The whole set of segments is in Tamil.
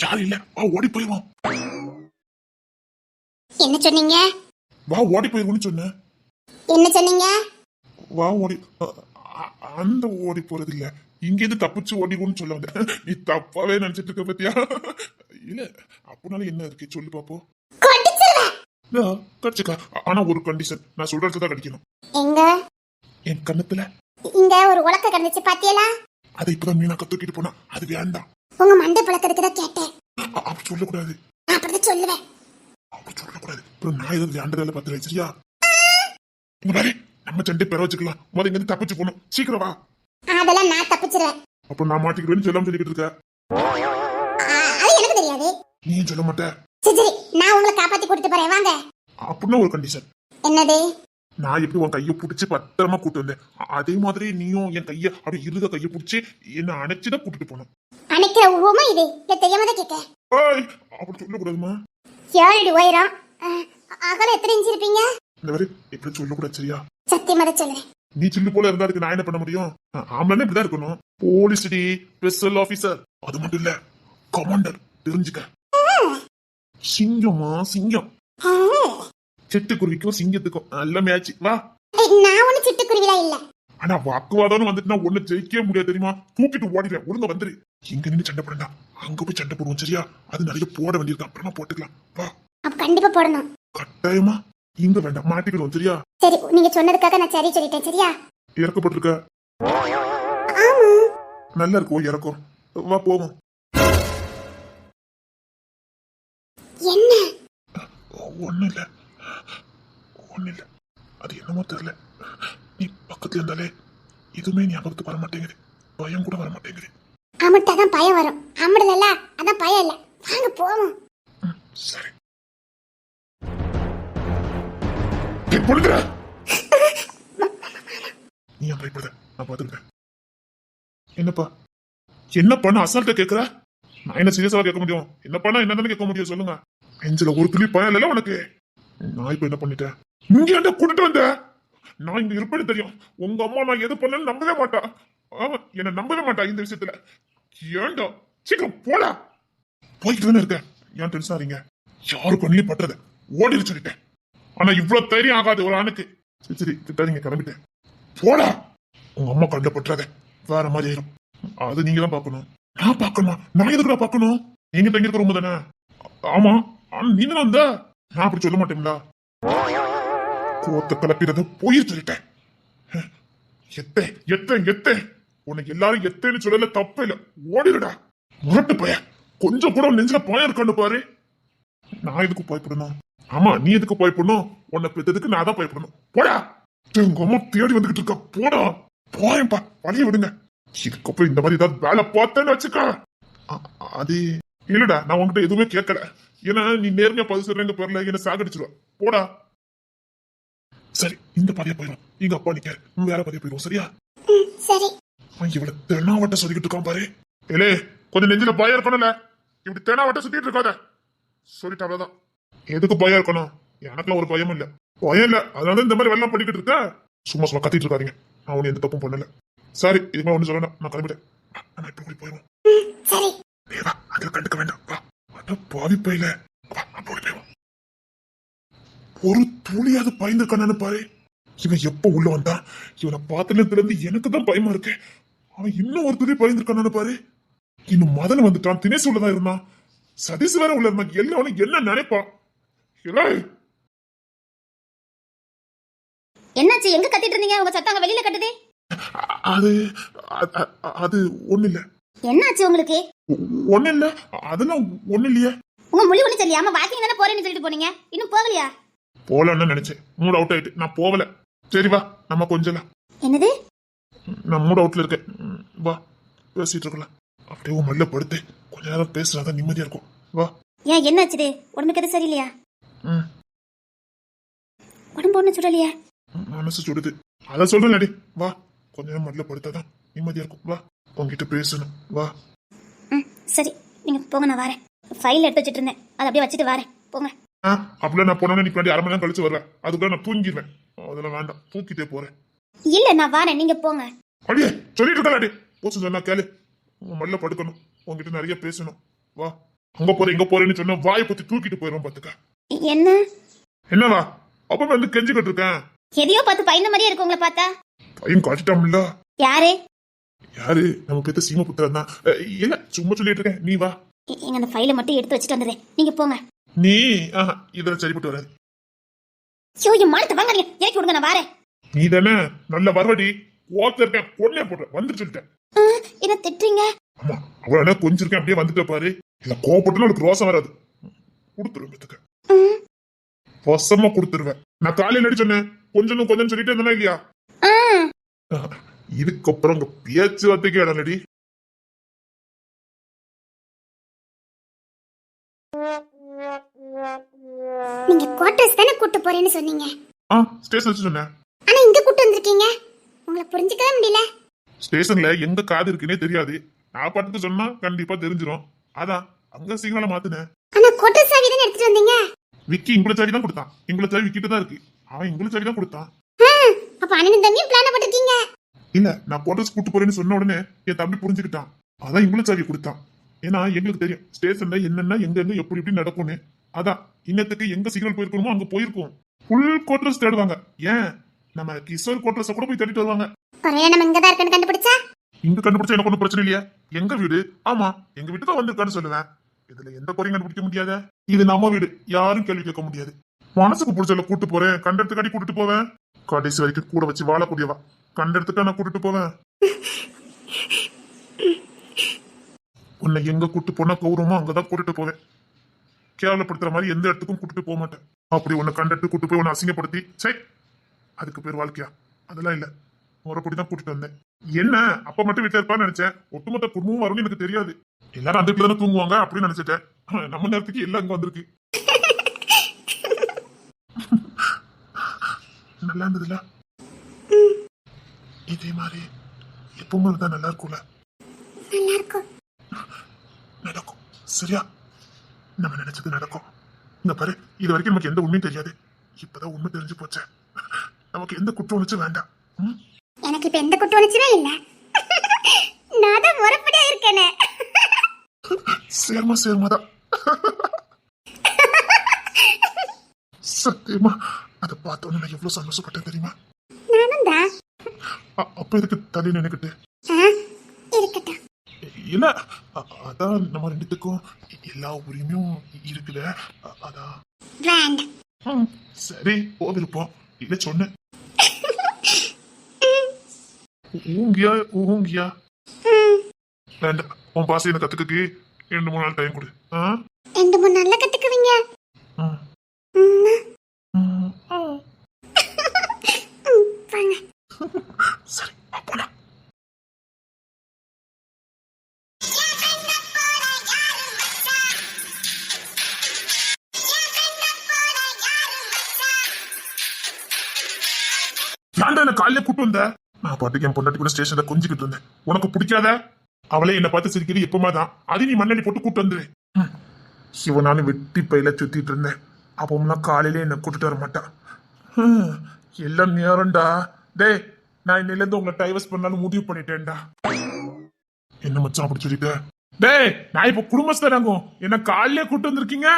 யாரும் இல்ல, வா ஓடி போயிருவோம். என்ன சொன்னீங்க? வா ஓடி போயிருவோம்னு சொன்ன. என்ன சொன்னீங்க? வா ஓடி அந்த ஓடி போறது இல்ல, இங்க இருந்து தப்பிச்சு ஓடிடுவோம்னு சொல்ல வந்தேன். நீ தப்பாவே நினைச்சிட்டு இருக்க பத்தியா? இல்ல அப்படினால என்ன இருக்கு சொல்லு பாப்போம். கடிச்சுக்கா, ஆனா ஒரு கண்டிஷன், நான் சொல்றதுதான் கடிக்கணும். எங்க? என் கண்ணத்துல இங்க ஒரு உலக்க கிடந்துச்சு பாத்தியலா? அதை இப்பதான் மீனாக்க தூக்கிட்டு போனா, அது வேண்டாம். உங்க மண்டை பழக்கிறதுக்கு தான் கேட்டேன். அப்படி சொல்லக்கூடாது. நான் அப்படிதான் சொல்லுவேன். அப்படி சொல்லக்கூடாது. அப்புறம் நான் எதுவும் வேண்டதில்ல பத்து சரியா? இங்க பாரு, நம்ம சண்டை பெற வச்சுக்கலாம். முதல்ல இங்க இருந்து தப்பிச்சு போகணும். சீக்கிரம் வா. அதெல்லாம் நான் தப்பிச்சிருவேன். அப்ப நான் மாட்டிக்கிறேன்னு சொல்லாம சொல்லிக்கிட்டு இருக்க. அது எனக்கு தெரியாது. நீ சொல்ல மாட்ட. சரி நான் உங்களை காப்பாத்தி கூட்டிட்டு போறேன் வாங்க. அப்படின்னா ஒரு கண்டிஷன். என்னது? நான் எப்படி உன் கையை பிடிச்சி பத்திரமா கூட்டு வந்தேன், அதே மாதிரி நீயும் என் கைய அப்படி இருக கையை பிடிச்சி என்ன அணைச்சுதான் கூட்டிட்டு போனோம். அணைக்கிற உருவமா இது? இல்ல தெரியாம தான் கேட்க. அப்படி சொல்லக்கூடாதுமா. 7 அடி உயரம், அகலம் எத்தனை இன்ச்சு இருப்பீங்க? இந்த மாதிரி எப்படி சொல்லக்கூடாது சரியா? சத்தியமா தான் சொல்லுவேன். நீ சில்லு போல இருந்தா அதுக்கு நான் என்ன பண்ண முடியும்? ஆம்பளை இப்படிதான் இருக்கணும். போலீஸ் டி, ஸ்பெஷல் ஆபீசர், அது மட்டும் இல்ல கமாண்டர், தெரிஞ்சுக்க. சிங்கமா சிங்கம். சிட்டுக்குருவிக்கும் சிங்கத்துக்கும் நல்ல மேட்ச். வா. நான் ஒண்ணு சிட்டுக்குருவிலாம் இல்ல. ஆனா வாக்குவாதம் வந்துட்டுனா ஒண்ணு ஜெயிக்கவே முடியாது தெரியுமா? தூக்கிட்டு ஓடிடுவேன். ஒழுங்க வந்துரு. இங்க நின்று சண்டை போடா, அங்க போய் சண்டை போடுவோம் சரியா? அது நிறைய போட வேண்டியிருக்கா, அப்புறமா போட்டுக்கலாம். வா. அப்ப கண்டிப்பா போடணும். கட்டாயமா. இங்க வேண்டாம், மாட்டிக்கிடுவோம் சரியா? சரி, நீங்க சொன்னதுக்காக நான் சரி சொல்லிட்டேன் சரியா? இறக்கப்பட்டிருக்க. ஆமா. நல்லா இருக்கும் இறக்கும். வா போவோம். என்ன? ஒண்ணு இல்ல, ஒண்ணு இல்ல. அது என்னமோ தெரியல, நீ பக்கத்துல இருந்தாலே எதுவுமே ஞாபகத்துக்கு வர மாட்டேங்குது, பயம் கூட வர மாட்டேங்குது. அமட்டாதான் பயம் வரும், அம்மடல அதான் பயம் இல்ல. வாங்க போவோம். சரி. பொழுதுற நீ ஏன் பயப்படுத? நான் பாத்துக்கிட்டேன். என்னப்பா என்னப்பான்னு அசால்ட்டா கேக்குற? நான் என்ன சீரியஸாவா கேட்க முடியும்? என்னப்பானா என்னன்னு கேட்க முடியும் சொல்லுங்க. நெஞ்சில ஒரு துளி பயம் இல்ல உனக்கு? நான் இப்ப என்ன பண்ணிட்டேன்? இங்க ஏன்டா கூட்டிட்டு வந்த? நான் இங்க இருப்பேன்னு தெரியும். உங்க அம்மா நான் எது பண்ணேன்னு நம்பவே மாட்டா. ஆமா, என்ன நம்பவே மாட்டா இந்த விஷயத்துல. ஏன்டா சீக்கிரம் போடா. போய்கிட்டு தானே இருக்கேன், ஏன் டென்ஷன் ஆறீங்க? யாரு கண்ணிலே பட்டது ஓடிடு சொல்லிட்டேன். ஆனா இவ்வளவு தைரியம் ஆகாது ஒரு ஆணுக்கு. சரி சரி திட்டாதீங்க, கிளம்பிட்டேன். போடா. உங்க அம்மா கண்ட பற்றாத, வேற மாதிரி ஆயிரும். அது நீங்க தான் பாக்கணும். நான் பாக்கணுமா? நான் எதுக்குடா பாக்கணும்? நீங்க தங்கி இருக்க ரொம்ப தானே? ஆமா, ஆனா நீங்க தான் வந்த. நான் அப்படி சொல்ல மாட்டேங்களா? கோத்த கிளப்பிறத போயிரு சொல்லிட்டேன். எத்த எத்த எத்த உனக்கு எல்லாரும் எத்தேன்னு சொல்லல, தப்ப இல்ல. ஓடிடுடா முரட்டு பைய. கொஞ்சம் கூட நெஞ்சில பயம் இருக்கான்னு பாரு. நான் எதுக்கு பயப்படணும்? ஆமா, நீ எதுக்கு பயப்படணும்? உன்னை பெற்றதுக்கு நான் தான் பயப்படணும். போடா. உங்க அம்மா தேடி வந்துகிட்டு இருக்கா. போடா. போயப்பா, வழிய விடுங்க. இதுக்கப்புறம் இந்த மாதிரி ஏதாவது வேலை பார்த்தேன்னு வச்சுக்க. அது இல்லடா, நான் உங்ககிட்ட எதுவுமே கேட்கல. ஏன்னா நீ நேர்மையா பதில் சொல்றேங்க பேர்ல என்ன சாகடிச்சிருவ. போடா. சரி, இந்த பாதையா போயிடும். எங்க அப்பா நிக்க வேற பாதையா போயிடும் சரியா? சரி. இவ்வளவு தெனாவட்ட சொல்லிக்கிட்டு இருக்கான் பாரு. ஏலே, கொஞ்சம் நெஞ்சில பயம் இருக்கணும்ல. இப்படி தெனாவட்ட சுத்திட்டு இருக்காத சொல்லிட்டு அவ்வளவுதான். எதுக்கு பயம் இருக்கணும்? எனக்குலாம் ஒரு பயம் இல்ல. பயம் இல்ல, அதனால இந்த மாதிரி வெள்ளம் பண்ணிக்கிட்டு இருக்க. சும்மா சும்மா கத்திட்டு இருக்காதீங்க. நான் ஒண்ணு எந்த தப்பும் பண்ணல. சரி, இதுமே ஒண்ணு சொல்லணும், நான் கிளம்பிட்டேன். நான் இப்ப ஓடி போயிடுவோம். சரி. வா, அதுல கண்டுக்க வேண்டாம். வா. அட பாவி பையில. வா, அப்ப ஓடி போயிடுவோம். ஒரு துளியாவது பயந்துருக்கானு பாரு. இவன் எப்ப உள்ள வந்தான்? இவனை பார்த்ததுல இருந்து எனக்கு தான் பயமா இருக்கு. அவன் இன்னும் ஒரு துளி பயந்துருக்கானு பாரு. இன்னும் மதன் வந்துட்டான், தினேஷ் உள்ளதான் இருந்தான், சதீஷ் வேற உள்ள இருந்தான். எல்லாரும் என்ன நினைப்பான்? என்னாச்சு? எங்க கத்திட்டு இருந்தீங்க? உங்க சத்தம் வெளியில கட்டுதே. அது அது ஒண்ணு இல்ல. என்னாச்சு உங்களுக்கு? ஒண்ணு இல்ல, அதெல்லாம் ஒண்ணு இல்லையே. உங்க மொழி ஒண்ணு சரியா? அம்மா வாக்கிங் தானே போறேன்னு சொல்லிட்டு போனீங்க, இன்னும் போகலையா? போலன்னு நினைச்சேன், மூட் அவுட் ஆயிட்டு நான் போகல. சரி வா, நம்ம கொஞ்சம். என்னது? நான் மூட் அவுட்ல இருக்கேன். வா, பேசிட்டு இருக்கலாம். அப்படியே மல்ல படுத்து கொஞ்ச நேரம் பேசுறாதான் நிம்மதியா இருக்கும். வா. ஏன் என்னாச்சு? உடம்புக்கு எது சரியில்லையா? உடம்பு ஒண்ணு சுடலையா? மனசு சுடுது, அத சொல்றேன். வா, கொஞ்ச நேரம் மல்ல படுத்தாதான் நிம்மதியா இருக்கும். வா, உங்ககிட்ட பேசணும். வா. சரி, நீங்க போங்க, நான் வரேன். ஃபைல் எடுத்து வச்சிட்டு இருந்தேன், அதை அப்படியே வச்சுட்டு வரேன். போங்க. அப்படியே நான் போனோன்னு நீ 1/2 மணி நேரம் கழிச்சு வருவேன். அதுக்குள்ள நான் தூங்கிடுவேன். அதெல்லாம் வேண்டாம், தூக்கிட்டே போறேன். இல்ல நான் வரேன், நீங்க போங்க. அடியே சொல்லிட்டு இருக்காடி. போச்சு சொன்னா கேளு. உன் மல்ல படுக்கணும். உன்கிட்ட நிறைய பேசணும். வா. அங்க போறேன் இங்க போறேன்னு சொன்னா வாயை பத்தி தூக்கிட்டு போயிடும் பாத்துக்க. என்ன என்னவா அப்ப வந்து கெஞ்சிக்கிட்டு இருக்கேன். எதையோ பார்த்து பயந்த மாதிரியே இருக்கு உங்களை பார்த்தா. பையன் காட்டிட்டாம்ல. யாரு? யாரு? நம்ம பேத்த சீமபுத்திரன் தான். இல்ல சும்மா சொல்லிட்டு இருக்கேன், நீ வா. எங்க அந்த ஃபைலை மட்டும் எடுத்து வச்சுட்டு வந்துடுறேன், நீங்க போங்க. நீ இதெல்லாம் சரிப்பட்டு வராது. ஐயோ என் மானத்தை வாங்க, நீங்க இறக்கி விடுங்க, நான் வரேன். நீ தானே நல்ல வரவடி. ஓத்த இருக்கேன் கொன்னே போடுற வந்து சொல்லிட்டேன். என்ன திட்டுறீங்க? ஆமா அவள கொஞ்சிருக்கேன் அப்படியே வந்துட்ட பாரு. இல்ல கோபப்பட்டு உனக்கு ரோசம் வராது. கொடுத்துருவேன் வசமா கொடுத்துருவேன். நான் காலையில அடி சொன்னேன் கொஞ்சம் கொஞ்சம் சொல்லிட்டு இருந்தேனா இல்லையா? இதுக்கப்புறம் உங்க பேச்சு வார்த்தைக்கு இடலடி. நீங்க குவார்டர்ஸ் தானே கூட்டி போறேன்னு சொன்னீங்க. ஸ்டேஷன் வச்சு சொன்னேன். ஆனா இங்க கூட்டி வந்திருக்கீங்க, உங்களை புரிஞ்சுக்கவே முடியல. ஸ்டேஷன்ல எங்க காது இருக்குன்னே தெரியாது. நான் பாட்டுக்கு சொன்னா கண்டிப்பா தெரிஞ்சிடும். அதான் அங்க சிக்னலை மாத்துனேன். ஆனா குவார்டர்ஸ் சாவி தானே எடுத்துட்டு வந்தீங்க. விக்கி இங்குள்ள சாவி தான் கொடுத்தான். இங்குள்ள சாவி விக்கிட்டு தான் இருக்கு. அவன் இங்குள்ள சாவி தான் கொடுத்தான். அப்ப அண்ணன் தம்பியும் பிளான் போட்டுருக்கீங்க. இல்ல நான் குவார்டர்ஸ் கூட்டு போறேன்னு சொன்ன உடனே என் தம்பி புரிஞ்சுக்கிட்டான். அதான் இங்குள்ள சாவி கொடுத்தான். ஏன்னா எங்களுக்கு தெரியும் ஸ்டேஷன்ல என்னென்ன எங்க எங்க எப்படி எப்படி நடக்கும்னு. அதான் இன்னத்துக்கு எங்க சிக்னல் போயிருக்கணுமோ அங்க போயிருக்கோம். ஃபுல் குவார்டர்ஸ் தேடுவாங்க. ஏன் நம்ம கிஷோர் குவார்டர்ஸ் கூட போய் தேடிட்டு வருவாங்க. ஒரே நம்ம இங்க தான் இருக்கன்னு கண்டுபிடிச்சா இங்க கண்டுபிடிச்சா எனக்கு ஒன்றும் பிரச்சனை இல்லையா? எங்க வீடு? ஆமா எங்க வீட்டு தான் வந்திருக்கான்னு சொல்லுவேன். இதுல எந்த குறையும் கண்டுபிடிக்க முடியாத. இது நம்ம வீடு, யாரும் கேள்வி கேட்க முடியாது. மனசுக்கு பிடிச்சல கூட்டு போறேன், கண்டெடுத்துக்காடி கூட்டிட்டு போவேன். கடைசி வரைக்கும் கூட வச்சு வாழக்கூடியவா. கண்டெடுத்துக்கா நான் கூட்டிட்டு போவேன். உன்னை எங்க கூட்டு போனா கௌரவமா அங்கதான் கூட்டிட்டு போவேன். கேவலப்படுத்துற மாதிரி எந்த இடத்துக்கும் கூட்டிட்டு போக மாட்டேன். அப்படி உன்னை கண்டெடுத்து கூட்டு போய் உன்னை அசிங்கப்படுத்தி சரி அதுக்கு பேர் வாழ்க்கையா? அதெல்லாம் இல்ல, முறைப்படிதான் கூட்டிட்டு வந்தேன். என்ன அப்ப மட்டும் வீட்டுல இருப்பான்னு நினைச்சேன். ஒட்டுமொத்த குடும்பமும் வரும்னு எனக்கு தெரியாது. எல்லாரும் அந்த வீட்டுல தானே தூங்குவாங்க அப்படின்னு நினைச்சிட்டேன். நம்ம நேரத்துக்கு எல்லாம் இங்க வந்திருக்கு. நல்லா இருந்ததுல. இதே மாதிரி எப்பவுமே இருந்தா நல்லா இருக்கும்ல. நடக்கும் சரியா? நம்ம நினைச்சது நடக்கும். இந்த பாரு இது வரைக்கும் நமக்கு எந்த உண்மையும் தெரியாது. இப்பதான் உண்மை தெரிஞ்சு போச்சே. நமக்கு எந்த குற்ற உணர்ச்சி வேண்டாம். எனக்கு இப்ப எந்த குற்ற உணர்ச்சியுமே இல்ல. நான் தான் முறைப்படியா இருக்கேனே. சேர்மாதான் சத்தியமா அதை பார்த்தோன்னு நான் எவ்வளவு சந்தோஷப்பட்டேன் தெரியுமா? நானும் தான். அப்ப இதுக்கு தள்ளி நினைக்கிட்டு இருக்கட்டும். இல்ல அதான் நம்ம ரெண்டுத்துக்கும் எல்லா உரிமையும் இருக்குல்ல. அதான் வேண்டாம். சரி போவிருப்போம். இல்ல சொன்னேன் ஊங்கியா ஊங்கியா வேண்டாம். உன் பாசை என்ன கத்துக்கு 2-3 நாள் டைம் கொடு. 2-3 நாள்ல கத்துக்குவீங்க. சரி போலாம். ஏன்டா என்ன காலையில கூட்டு வந்த? நான் பாட்டுக்கு என் பொண்டாட்டி கூட ஸ்டேஷன்ல கொஞ்சிக்கிட்டு இருந்தேன். உனக்கு பிடிக்காத? அவளே என்ன பார்த்து சிரிக்கிறது எப்பமாதான். அது நீ மண்ணடி போட்டு கூட்டு வந்துரு. இவனாலும் வெட்டி பையில சுத்திட்டு இருந்தேன். அப்போம்லாம் காலையில என்ன கூட்டிட்டு வர மாட்டான். எல்லாம் நேரம்டா. டேய் நான் இன்னையில இருந்து உங்களை டைவர்ஸ் பண்ணாலும் முடிவு பண்ணிட்டேன்டா. என்ன மச்சான் அப்படி சொல்லிட்ட? டேய் நான் இப்ப குடும்பஸ்தராங்கும் என்ன காலையிலே கூட்டு வந்திருக்கீங்க.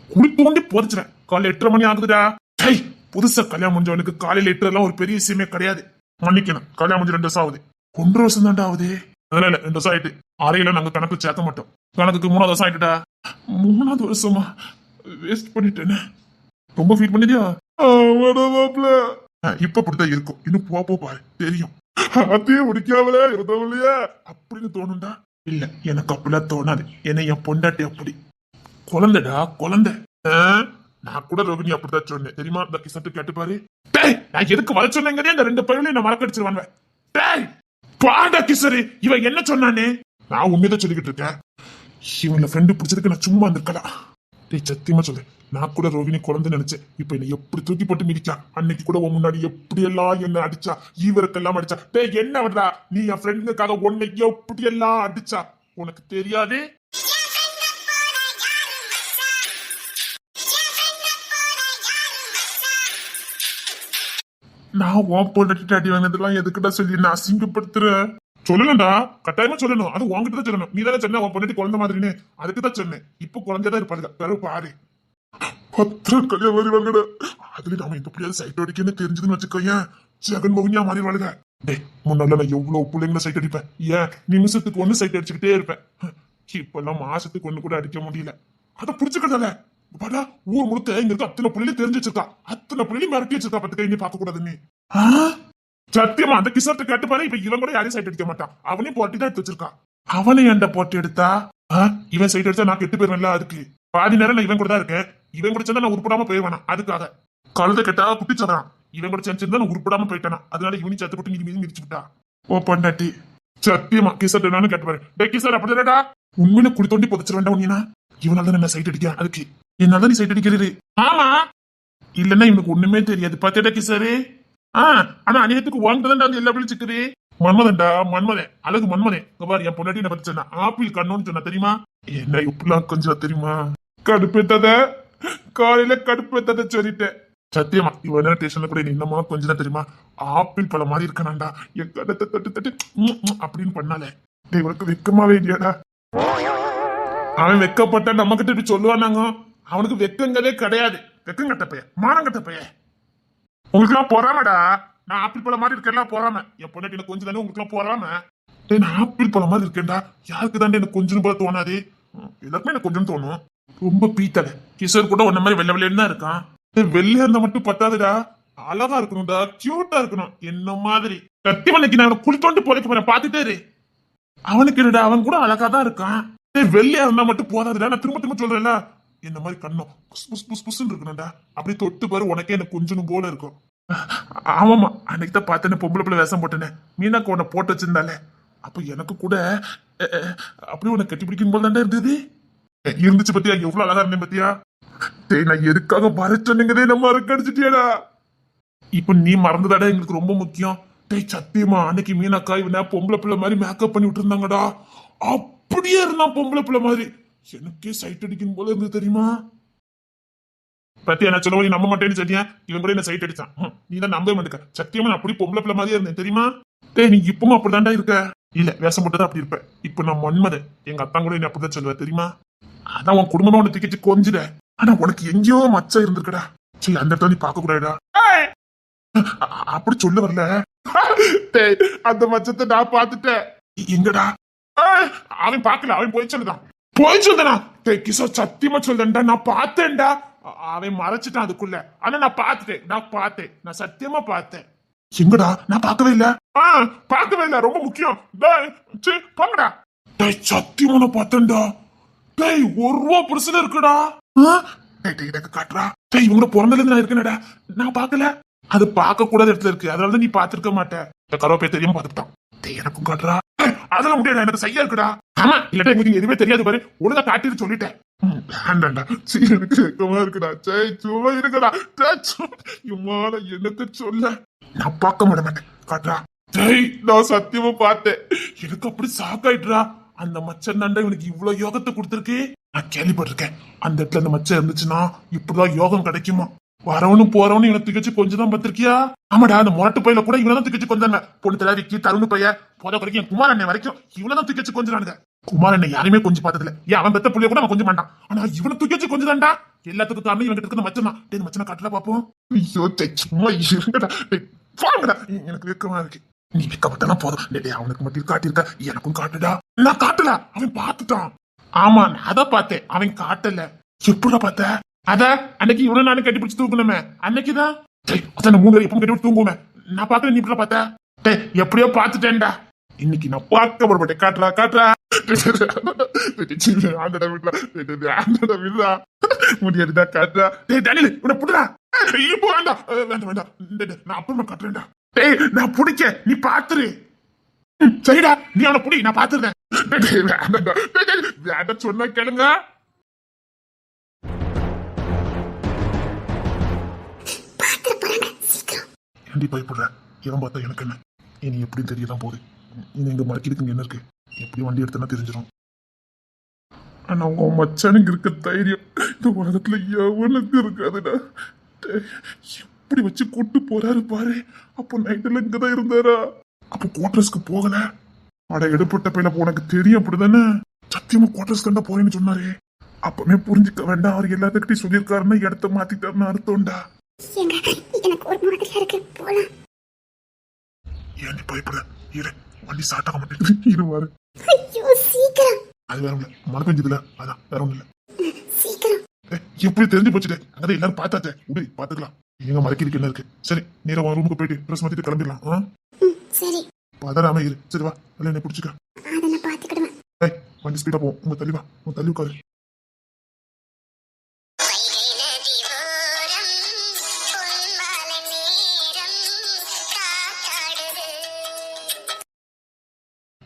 குடி தோண்டி போதிச்சுறேன். காலைல 8:30 மணி ஆகுதுடா. டேய் புதுசா கல்யாணம் முடிஞ்சவனுக்கு காலையில 8:30 ஒரு பெரிய விஷயமே கிடையாது. மன்னிக்கணும், கல்யாணம் முடிஞ்சு 2 வருஷம் ஆகுது. 1.5 வருஷம் தான்டா ஆகுது. அதனால 2 வருஷம் ஆயிட்டு. அறையில நாங்க கணக்கு சேர்க்க மாட்டோம். கணக்குக்கு 3வது வருஷம் ஆயிட்டுடா. 3வது வருஷமா வேஸ்ட் பண்ணிட்டேன்னு ரொம்ப ஃபீல் பண்ணிட்டியா? இப்ப அப்படித்தான் இருக்கும். இன்னும் போ பாரு தெரியும். அத்தையும் முடிக்காமலே இருந்தவளையா அப்படின்னு தோணும்டா. இல்ல எனக்கு அப்படிலாம் தோணாது. ஏன்னா என் பொண்டாட்டி அப்படி குழந்தைடா குழந்தை. நான் கூட ரோகிணி அப்படிதான் சொன்னேன் தெரியுமா? இந்த கிசட்டு கேட்டு பாரு. டேய் நான் எதுக்கு வர சொன்னேங்கிறதே இந்த 2 பையனையும் நான் மறக்கடிச்சிருவாங்க. டேய் பாண்டா கிசரு இவன் என்ன சொன்னானே? நான் உண்மைதான் சொல்லிக்கிட்டு இருக்கேன். இவங்கள ஃப்ரெண்டு பிடிச்சதுக்கு நான் சும்மா இருந்திருக்கலாம். டேய் சத்தியமா சொல்லு, நான் கூட ரோகிணி குழந்தை நினைச்சேன். இப்ப என்ன எப்படி தூக்கி போட்டு மிதிச்சா. அன்னைக்கு கூட உன் முன்னாடி எப்படி எல்லாம் என்ன அடிச்சா, ஈவருக்கெல்லாம் அடிச்சா. டேய் என்ன விடுறா நீ என் ஃப்ரெண்டுக்காக உன்னை எப்படி எல்லாம் அடிச்சா உனக்கு தெரியாதே? நான் உன் பொண்டாட்டி அடி வாங்கினதெல்லாம் எதுக்குடா சொல்லி நான் அசிங்கப்படுத்துறேன்? சொல்லணும்டா, கட்டாயமா சொல்லணும். அது உன்கிட்ட தான் சொல்லணும். நீ தானே சொன்ன உன் பொண்டாட்டி குழந்தை மாதிரின்னு. அதுக்கு தான் சொன்னேன். இப்போ குழந்தைதான் இருப்பாங்க. பிறகு பாரு. பத்திரம் கல்யாணம் வருவாங்கடா. அதுல நாம எந்த பிள்ளையாவது சைட் அடிக்கன்னு தெரிஞ்சதுன்னு வச்சுக்கோயேன், ஜெகன் மோகனியா மாறி வாழுங்க. டேய், முன்னால நான் எவ்வளவு பிள்ளைங்களை சைட் அடிப்பேன். ஏன் நிமிஷத்துக்கு ஒண்ணு சைட் அடிச்சுக்கிட்டே இருப்பேன். இப்பெல்லாம் மாசத்துக்கு ஒண்ணு கூட அடிக்க முடியல. அதை புடிச்சுக்கிறதால பாடா ஊர் முழுக்க இங்க இருக்க அத்தனை பிள்ளைங்க தெரிஞ்சு வச்சிருக்கா. அத்தனை பிள்ளைங்க மிரட்டி வச்சிருக்கா. பத்துக்க இனி பார்க்க கூடாது நீ. சத்தியமா அந்த கிசார்ட்ட கேட்டு பாரு. இப்ப இவன் கூட யாரையும் சைட் அடிக்க மாட்டான். அவனையும் போட்டி தான் எடுத்து வச்சிருக்கான். அவனை ஏன்டா போட்டி எடுத்தா? இவன் சைட் அடிச்சா நான் கெட்டு போயிருவேன்ல. அதுக்கு பாதி நேரம் நான் இவன் கூட தான் இருக்கேன். இவன் கூட சேர்ந்தா நான் உருப்படாம போயிடுவேனா? அதுக்காக கழுத கெட்டா குட்டிச்சதான். இவன் கூட சேர்ந்து நான் உருப்படாம போயிட்டேனா? அதனால இவனையும் சேர்த்து போட்டு மீதி மிதிச்சு விட்டா. ஓ பொண்டாட்டி சத்தியமா கிசார்ட்ட என்னன்னு கேட்டு பாரு. டே கிசார் அப்படிதானடா? உண்மையில குடி தோண்டி புதைச்சிட வேண்டாம். உன்னியா இவனால தான் என்ன சைட் அடிக்க. அதுக்கு என்னால நீ சைட் அடிக்கிறது. ஆமா இல்லன்னா இவனுக்கு ஒண்ணுமே தெரியாது. பாத்தேடா கிசாரு. ஆனா அநியத்துக்கு வாங்கிட்டு தான் எல்லா பிள்ளையும் சிக்குது. மன்மதன்டா மன்மதன். அழகு மன்மதன். பாரு என் பொண்டாட்டி என்ன பத்தி சொன்னா ஆப்பிள் கண்ணோன்னு சொன்னா தெரியுமா? என்ன இப்படிலாம் கொஞ்சம் தெரியுமா? கடுப்பேத்தத காலையில கடுப்பேத்தத சொல்லிட்டேன். சத்தியமா இவன் ஸ்டேஷன்ல கூட இன்னமா கொஞ்சம் தான் தெரியுமா? ஆப்பிள் பழம் மாதிரி இருக்கனாண்டா. என் கடத்தை தட்டு தட்டு அப்படின்னு பண்ணாலே இவனுக்கு வெக்கமாவே இல்லையாடா. அவன் வெக்கப்பட்ட நம்ம கிட்ட இப்படி சொல்லுவானாங்க. அவனுக்கு வெக்கங்களே கிடையாது. வெக்கம் கட்ட பைய, மானம் கட்ட பைய. உங்களுக்கு எல்லாம் பொறாமடா. நான் ஆப்பிள் பழம் மாதிரி இருக்கேன் பொறாம. என் பொண்டாட்டி கொஞ்சம் தானே உங்களுக்கு எல்லாம் பொறாம. நான் ஆப்பிள் பழம் மாதிரி இருக்கேன்டா. யாருக்கு தாண்டே எனக்கு கொஞ்சம் போல தோணாது. எல்லாருமே எனக்கு கொஞ்சம் தோணும். ரொம்ப பீத்தலை. கிஷோர் கூட உன்ன மாதிரி வெள்ளை வெள்ளைன்னு தான் இருக்கான். வெள்ளையா இருந்தா மட்டும் பத்தாதுடா, அழகா இருக்கணும்டா, கியூட்டா இருக்கணும். என்ன மாதிரி கத்திவனைக்கு நான் குளி தோண்டி போதைக்க போறேன். பாத்துட்டே இரு. அவனுக்கு என்னடா அவன் கூட அழகா தான் இருக்கான். வெள்ளையா இருந்தா மட்டும் போதாதுடா. நான் திரும்ப திரும்ப சொல்றேன்ல, இந்த மாதிரி கண்ணம் புஸ் புஸ் புஸ் புஸ்ன்னு இருக்கணும்டா. அப்படி தொட்டு பாரு, உனக்கே எனக்கு கொஞ்சம் போல இருக்கும். ஆமாமா, அன்னைக்கு தான் பார்த்தேன் பொம்பளை பிள்ளை வேஷம் போட்டேனே. மீனாக்கு உன்னை போட்டு வச்சிருந்தாலே, அப்ப எனக்கு கூட அப்படி உன்னை கட்டி பிடிக்கும் போது தாண்டா இருந்தது. இருந்துச்சு பத்தியா? எவ்வளவு அழகா இருந்தேன் பத்தியா? டேய், நான் எதுக்காக வர சொன்னீங்கதே நம்ம மறக்கடிச்சிட்டியாடா. இப்ப நீ மறந்துதாடா எங்களுக்கு ரொம்ப முக்கியம். டேய் சத்தியமா அன்னைக்கு மீனாக்கா இவன பொம்பளை பிள்ளை மாதிரி மேக்கப் பண்ணி விட்டு இருந்தாங்கடா. அப்படியே இருந்தான் பொம்பளை பிள்ளை மாதிரி. எனக்கே சைட் அடிக்கும் போல இருந்து தெரியுமா? பத்தியா நான் சொல்ல நம்ப மாட்டேன்னு சொல்லியா? இவன் கூட என்ன சைட் அடிச்சான். நீ தான் நம்பவே மாட்டேக்க. சத்தியமா நான் அப்படி பொம்பளை பிள்ளை மாதிரியே இருந்தேன் தெரியுமா? டேய் நீ இப்பவும் அப்படிதான்டா இருக்க. இல்ல வேஷம் போட்டுதான் அப்படி இருப்ப. இப்ப நான் மன்மதன். எங்க அத்தான் கூட என்ன அப்படிதான் சொல்லுவேன் தெரியுமா? அதான் உன் குடும்பமா உன்னை திக்கிச்சு கொஞ்சிட. ஆனா உனக்கு எங்கேயோ மச்சம் இருந்திருக்கடா. சரி அந்த இடத்துல நீ பார்க்க கூடாதுடா. அப்படி சொல்ல வரல. அந்த மச்சத்தை நான் பார்த்துட்டேன். எங்கடா? அவன் பார்க்கல. அவன் போய் சொல்லுதான். போய் சொல்லுதானா? கிஷோர் சத்தியமா சொல்றேன்டா, நான் பார்த்தேன்டா. அவன் மறைச்சிட்டான் அதுக்குள்ள. ஆனா நான் பார்த்தேன். நான் சத்தியமா பார்த்தேன். எங்கடா? நான் பார்க்கவே இல்ல. பார்க்கவே இல்ல. ரொம்ப முக்கியம். போங்கடா. சத்தியமா நான் பார்த்தேன்டா. டேய் ஒரு ரூபா புருஷன் இருக்குடா. காட்டுறா. டேய் இவங்க பிறந்தல இருந்து நான் இருக்கேனடா. நான் பார்க்கல. அது பார்க்க கூடாத இடத்துல இருக்கு. அதனாலதான் நீ பாத்துருக்க மாட்டேன். கருவாப்பே தெரியாம பாத்துட்டான். டேய் எனக்கும் காட்டுறா. அதெல்லாம் முடியாது, எனக்கு செய்யா இருக்குடா. ஆமா இல்லட்டா எங்களுக்கு எதுவுமே தெரியாது பாரு. ஒழுங்கா காட்டிட்டு சொல்லிட்டேன். எனக்கு வெக்கமா இருக்குடா. சும்மா இருக்குடா. இம்மால எனக்கு சொல்ல நான் பார்க்க மாட்டேன். காட்டுறா. டேய் நான் சத்தியமா பார்த்தேன். எனக்கு அப்படி சாக்காயிட்டுறா. அந்த மச்சன் தாண்டா இவனுக்கு இவ்வளவு யோகத்தை கொடுத்துருக்கு. நான் கேள்விப்பட்டிருக்கேன். அந்த இடத்துல அந்த மச்சம் இருந்துச்சுன்னா இப்படிதான் யோகம் கிடைக்குமா? வரவனும் போறவனும் இவனை திகச்சு கொஞ்சம் தான் பார்த்திருக்கியா? ஆமாடா, அந்த முரட்டு பையில கூட இவனதான் திகச்சு கொஞ்சாங்க. பொண்ணு தலைவிக்கு தருணு பைய போத வரைக்கும் குமார் அண்ணன் வரைக்கும் இவனதான் திகச்சு கொஞ்சானுங்க. குமார் அண்ணன் யாருமே கொஞ்சம் பார்த்ததுல. ஏன் அவன் பெத்த புள்ளிய கூட அவன் கொஞ்சம் மாட்டான். ஆனா இவனை தூக்கி கொஞ்சதான்டா. எல்லாத்துக்கும் காரணம் இவன் கிட்ட மச்சம் தான். டேய் மச்சனை காட்டல பாப்போம். ஐயோ சும்மா இருங்கடா. போங்கடா. எனக்கு வெக்கமா இருக்கு. நீ வெக்கப்பட்டனா போதும். டேய் அவனுக்கு மட்டும் காட்டியிருக்க, எனக்கும் காட்டுடா. நான் காட்டல, அவன் பார்த்துட்டான். ஆமா நான் அதான் பார்த்தேன், அவன் காட்டல. எப்படா பார்த்த? அத அன்னைக்கு இவனை நானும் கட்டி பிடிச்சு தூக்கணுமே அன்னைக்குதான். மூணு பேரும் எப்பவும் கட்டி பிடிச்சு தூங்குவேன். நான் பாக்கல, நீ இப்படி பார்த்த? டேய் எப்படியோ பார்த்துட்டேன்டா. இன்னைக்கு நான் பார்க்க போறேன். காட்டுறா. முடியாதுடா. காட்டுறா. டேய் டேனியல் உன்னை புடுடா. இப்போ வேண்டாம். நான் அப்புறமா காட்டுறேன்டா. டேய் நான் புடிக்க, நீ பாத்துரு. சரிடா, நீ அவனை புடி, நான் பாத்துறேன். வேண்டாம் சொன்னா கேளுங்க. ஏண்டி பயப்படுற? இவன் பார்த்தா எனக்கு என்ன? இனி எப்படி தெரியதான் போகுது. இனி இங்க மறைக்கிறதுக்கு என்ன இருக்கு? எப்படி வண்டி எடுத்தனா தெரிஞ்சிடும். ஆனா உன் மச்சானுக்கு இருக்க தைரியம் இந்த உலகத்துல எவனுக்கு இருக்காதுடா. எப்படி வச்சு கூட்டு போறாரு பாரு. அப்போ நைட்ல இங்கதான் இருந்தாரா? அப்போ குவார்டர்ஸ்க்கு போகல. அட எடுப்பட்ட பையில உனக்கு தெரியும் அப்படிதானே? சத்தியமா குவார்டர்ஸ் கண்டா போறேன்னு சொன்னாரு. அப்பவே புரிஞ்சுக்க வேண்டாம், அவர் எல்லாத்துக்கிட்டையும் சொல்லியிருக்காருன்னா இடத்த மாத்திட்டாருன்னு அர்த்தம்டா. ஏங்க எனக்கு ஒரு மாதிரியா இருக்கு, போலாம். ஏன் நீ பயப்பட? இரு, வண்டி ஸ்டார்ட் ஆக மாட்டேங்குது. இருவாரு. ஐயோ சீக்கிரம். அது வேற ஒண்ணு, மழை பெஞ்சதுல அதான், வேற ஒண்ணு இல்ல. சீக்கிரம். எப்படி தெரிஞ்சு போச்சுட்டே? அதான் எல்லாரும் பார்த்தாச்சே, விடு பாத்துக்கலாம். எங்க மறைக்கிறதுக்கு என்ன இருக்கு? சரி, நேரா உன் ரூமுக்கு போயிட்டு ட்ரெஸ் மாத்திட்டு கிளம்பிடலாம். சரி. பதறாம இரு. சரி வா, இல்ல என்ன பிடிச்சிக்க. அதை நான் பாத்துக்கிடுவேன். வண்டி ஸ்பீடா போவோம். உங்க தள்ளி வா, உங்க தள்ளி உட்காரு.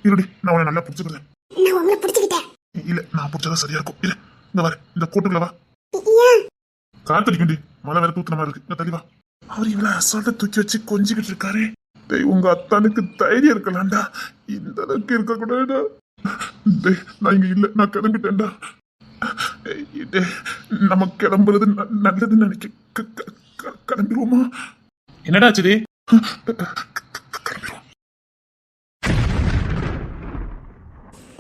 இருடி, நான் உன்னை நல்லா பிடிச்சிக்கிறேன். நான் உங்களை பிடிச்சிக்கிட்டேன். இல்ல, நான் பிடிச்சதா சரியா இருக்கும். இரு, இந்த வர இந்த கூட்டுக்குள்ள வா. ஏன்? காத்தடிக்குண்டி, மழை வேற தூத்துன மாதிரி இருக்கு. இந்த தள்ளி வா. அவர் இவ்வளவு அசால்ட்டா தூக்கி வச்சு கொஞ்சிக்கிட்டு இருக்காரு. டேய், உங்க அத்தானுக்கு தைரியம் இருக்கலாம்டா, இந்த அளவுக்கு இருக்க கூடாதுடா. டேய், நான் இங்க இல்ல, நான் கிளம்பிட்டேன்டா. டேய், நம்ம கிளம்புறது நல்லதுன்னு நினைக்க. கிளம்பிடுவோமா? என்னடா ஆச்சு? கிளம்பிடுவோம்.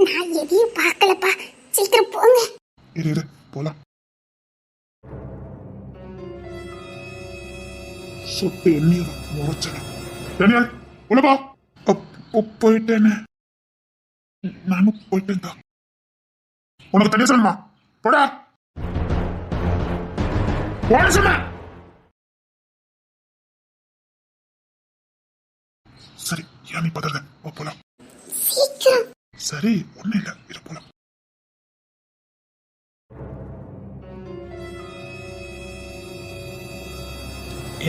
நான் எதையும் பார்க்கலப்பா, சீக்கிரம் போங்க. இரு போலாம். சொட்டு எண்ணீர் முறைச்சன. டேனியல், உள்ள வா. போயிட்டேனே. நானும் போயிட்டேன் தான். உனக்கு தனியா சொல்லணுமா? போடா. போட சொன்ன. சரி, ஏன் நீ பதற? போலாம். சீக்கிரம். சரி, ஒண்ணு இல்ல, இரு போலாம்.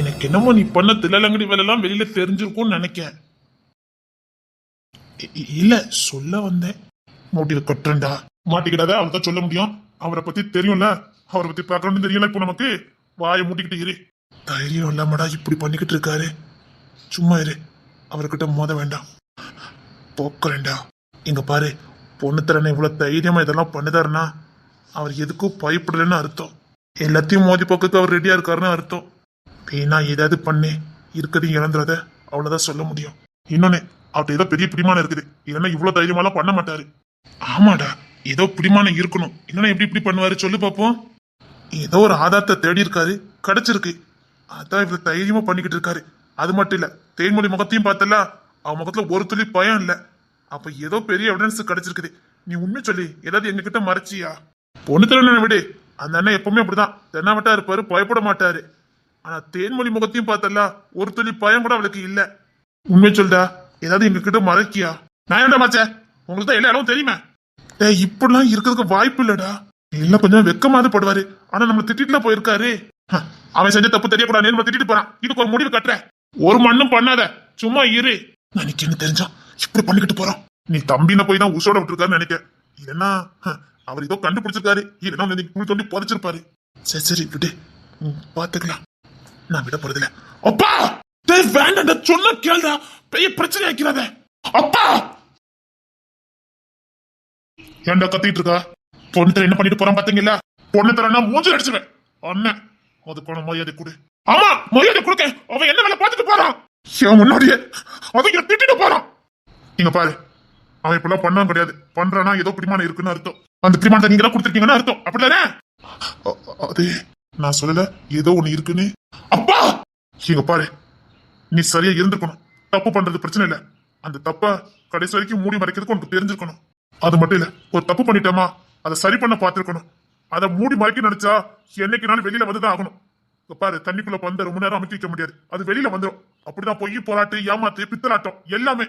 எனக்கு என்னமோ நீ பண்ண தில்லங்கடி வேலை எல்லாம் வெளியில தெரிஞ்சிருக்கும்னு நினைக்கேன். இல்ல, சொல்ல வந்தேன். மூட்டில கொட்டுறா. மாட்டிக்கிடாத, அவன் தான் சொல்ல முடியும். அவரை பத்தி தெரியும்ல, அவரை பத்தி பார்க்கணும்னு தெரியல. இப்போ நமக்கு வாயை மூட்டிக்கிட்டு இரு. தைரியம் இல்லாமடா இப்படி பண்ணிக்கிட்டு இருக்காரு. சும்மா இரு, அவர்கிட்ட மோத வேண்டாம். போக்கறேன்டா. இங்க பாரு, பொண்ணு தரனை இவ்வளவு தைரியமா இதெல்லாம் பண்ணுதாருன்னா அவர் எதுக்கும் பயப்படலன்னு அர்த்தம். எல்லாத்தையும் மோதி போக்குக்கு அவர் ரெடியா இருக்காருன்னு அர்த்தம். வீணா ஏதாவது பண்ணு, இருக்கிறதையும் இழந்துறத, அவ்வளவுதான் சொல்ல முடியும். இன்னொன்னு, அவர்கிட்ட ஏதோ பெரிய பிடிமானம் இருக்குது, இல்லைன்னா இவ்வளவு தைரியமாலாம் பண்ண மாட்டாரு. ஆமாடா, ஏதோ பிடிமானம் இருக்கணும், இல்லைன்னா எப்படி இப்படி பண்ணுவாரு சொல்லு பாப்போம். ஏதோ ஒரு ஆதாரத்தை தேடி இருக்காரு, கிடைச்சிருக்கு, அதான் இவ்வளவு தைரியமா பண்ணிக்கிட்டு இருக்காரு. அது மட்டும் இல்ல, தேன்மொழி முகத்தையும் பார்த்தல, அவன் முகத்துல ஒரு துளி பயம் இல்ல. அப்ப ஏதோ பெரிய எவிடன்ஸ் கிடைச்சிருக்குது. நீ உண்மை சொல்லி ஏதாவது எங்க கிட்ட மறைச்சியா? பொண்ணு திறனை விடு, அந்த அண்ணன் எப்பவுமே அப்படிதான் தென்னாவட்டா இருப்பாரு, பயப்பட மாட்டாரு. ஆனா தேன்மொழி முகத்தையும் பார்த்தல, ஒரு துளி பயம் கூட அவளுக்கு இல்ல. உண்மை சொல்டா, ஏதாவது எங்க கிட்ட மறைக்கியா? நான் ஏன்டா மாச்ச, உங்களுக்கு தான் எல்லா இடமும் தெரியுமே. இப்படிலாம் இருக்கிறதுக்கு வாய்ப்பு இல்லடா. எல்லாம் கொஞ்சம் வெக்கமாவது படுவாரு, ஆனா நம்ம திட்டிட்டுலாம் போயிருக்காரு. அவன் செஞ்ச தப்பு தெரியக்கூடாது, நம்ம திட்டிட்டு போறான். இதுக்கு ஒரு முடிவு கட்டுற. ஒரு மண்ணும் பண்ணாத, சும்மா இரு. எனக்கு என்ன தெரிஞ்சா இப்படி பண்ணிக்கிட்டு போறான். நீ தம்பின போய் தான் உசோட விட்டுருக்காருன்னு நினைக்க. இல்லைன்னா அவர் ஏதோ கண்டுபிடிச்சிருக்காரு, இல்லைன்னா குழி தோண்டி புதைச்சிருப்பாரு. சரி சரி விடு, பாத்துக்கலாம். நான் விட போறதில்ல. அப்பா வேண்டாம், சொன்ன கேள்டா, பெரிய பிரச்சனை ஆக்கிறாத. அப்பா ஏன்டா கத்திட்டு இருக்கா? பொண்ணு தர என்ன பண்ணிட்டு போறான் பாத்தீங்களா? பொண்ணு தரனா மூஞ்சி அடிச்சுவேன். அண்ணன் அதுக்கான மரியாதை கொடு. ஆமா, மரியாதை கொடுக்க. அவன் என்ன வேலை பார்த்துட்டு போறான் என் முன்னாடியே, அதை திட்டிட்டு போறான். நீங்க பாரு, அவன் இப்பெல்லாம் பண்ணான் கிடையாது, பண்றானா ஏதோ பிடிமானம் இருக்குன்னு அர்த்தம். அந்த பிடிமானத்தை நீங்க தான் கொடுத்துருக்கீங்கன்னு அர்த்தம், அப்படிதானே? அது நான் சொல்லல, ஏதோ ஒண்ணு இருக்குன்னு. அப்பா இங்க பாரு, நீ சரியா இருந்திருக்கணும். தப்பு பண்றது பிரச்சனை இல்ல, அந்த தப்ப கடைசி வரைக்கும் மூடி மறைக்கிறதுக்கு உனக்கு தெரிஞ்சிருக்கணும். அது மட்டும் இல்ல, ஒரு தப்பு பண்ணிட்டோமா அதை சரி பண்ண பார்த்திருக்கணும். அதை மூடி மறைக்க நினைச்சா என்னைக்குனாலும் வெளியில வந்துதான் ஆகணும். பாரு, தண்ணிக்குள்ள பந்த ரொம்ப நேரம் அமைக்க வைக்க முடியாது, அது வெளியில வந்துடும். அப்படிதான் பொய் போராட்டு, ஏமாத்து, பித்தலாட்டம் எல்லாமே.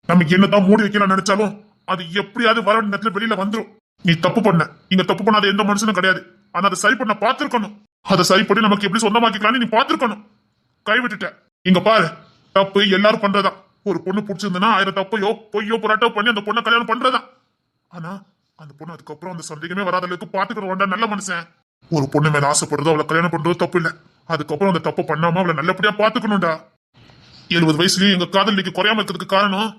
நமக்கு என்னதான் மூடி வைக்கலாம் நினைச்சாலும் அது எப்படியாவது வர நேரத்துல வெளியில வந்துடும். நீ தப்பு பண்ண, இங்க தப்பு பண்ணாத எந்த மனுஷனும் கிடையாது. ஆனா அதை சரி பண்ண பார்த்திருக்கணும். அதை சரி பண்ணி நமக்கு எப்படி சொந்தமாக்கிக்கலாம்னு நீ பார்த்திருக்கணும். கைவிட்டுட்ட. இங்க பாரு, தப்பு எல்லாரும் பண்றதா. ஒரு பொண்ணு பிடிச்சிருந்தா 1000 தப்பையோ பொய்யோ போராட்டோ பண்ணி அந்த பொண்ணை கல்யாணம் பண்றதா. ஆனா அந்த பொண்ணு அதுக்கப்புறம் அந்த சந்தேகமே வராத அளவுக்கு பாத்துக்கிறோம். நல்ல மனுஷன். ஒரு பொண்ணு மேல ஆசைப்படுறதோ அவளை கல்யாணம் பண்றதோ தப்பு இல்ல, அதுக்கப்புறம் அந்த தப்பு பண்ணாம அவளை நல்லபடியா பாத்துக்கணும்டா. 70 வயசுலயும் எங்க காதல் நீக்கு குறையாம இருக்கிறதுக்கு காரணம்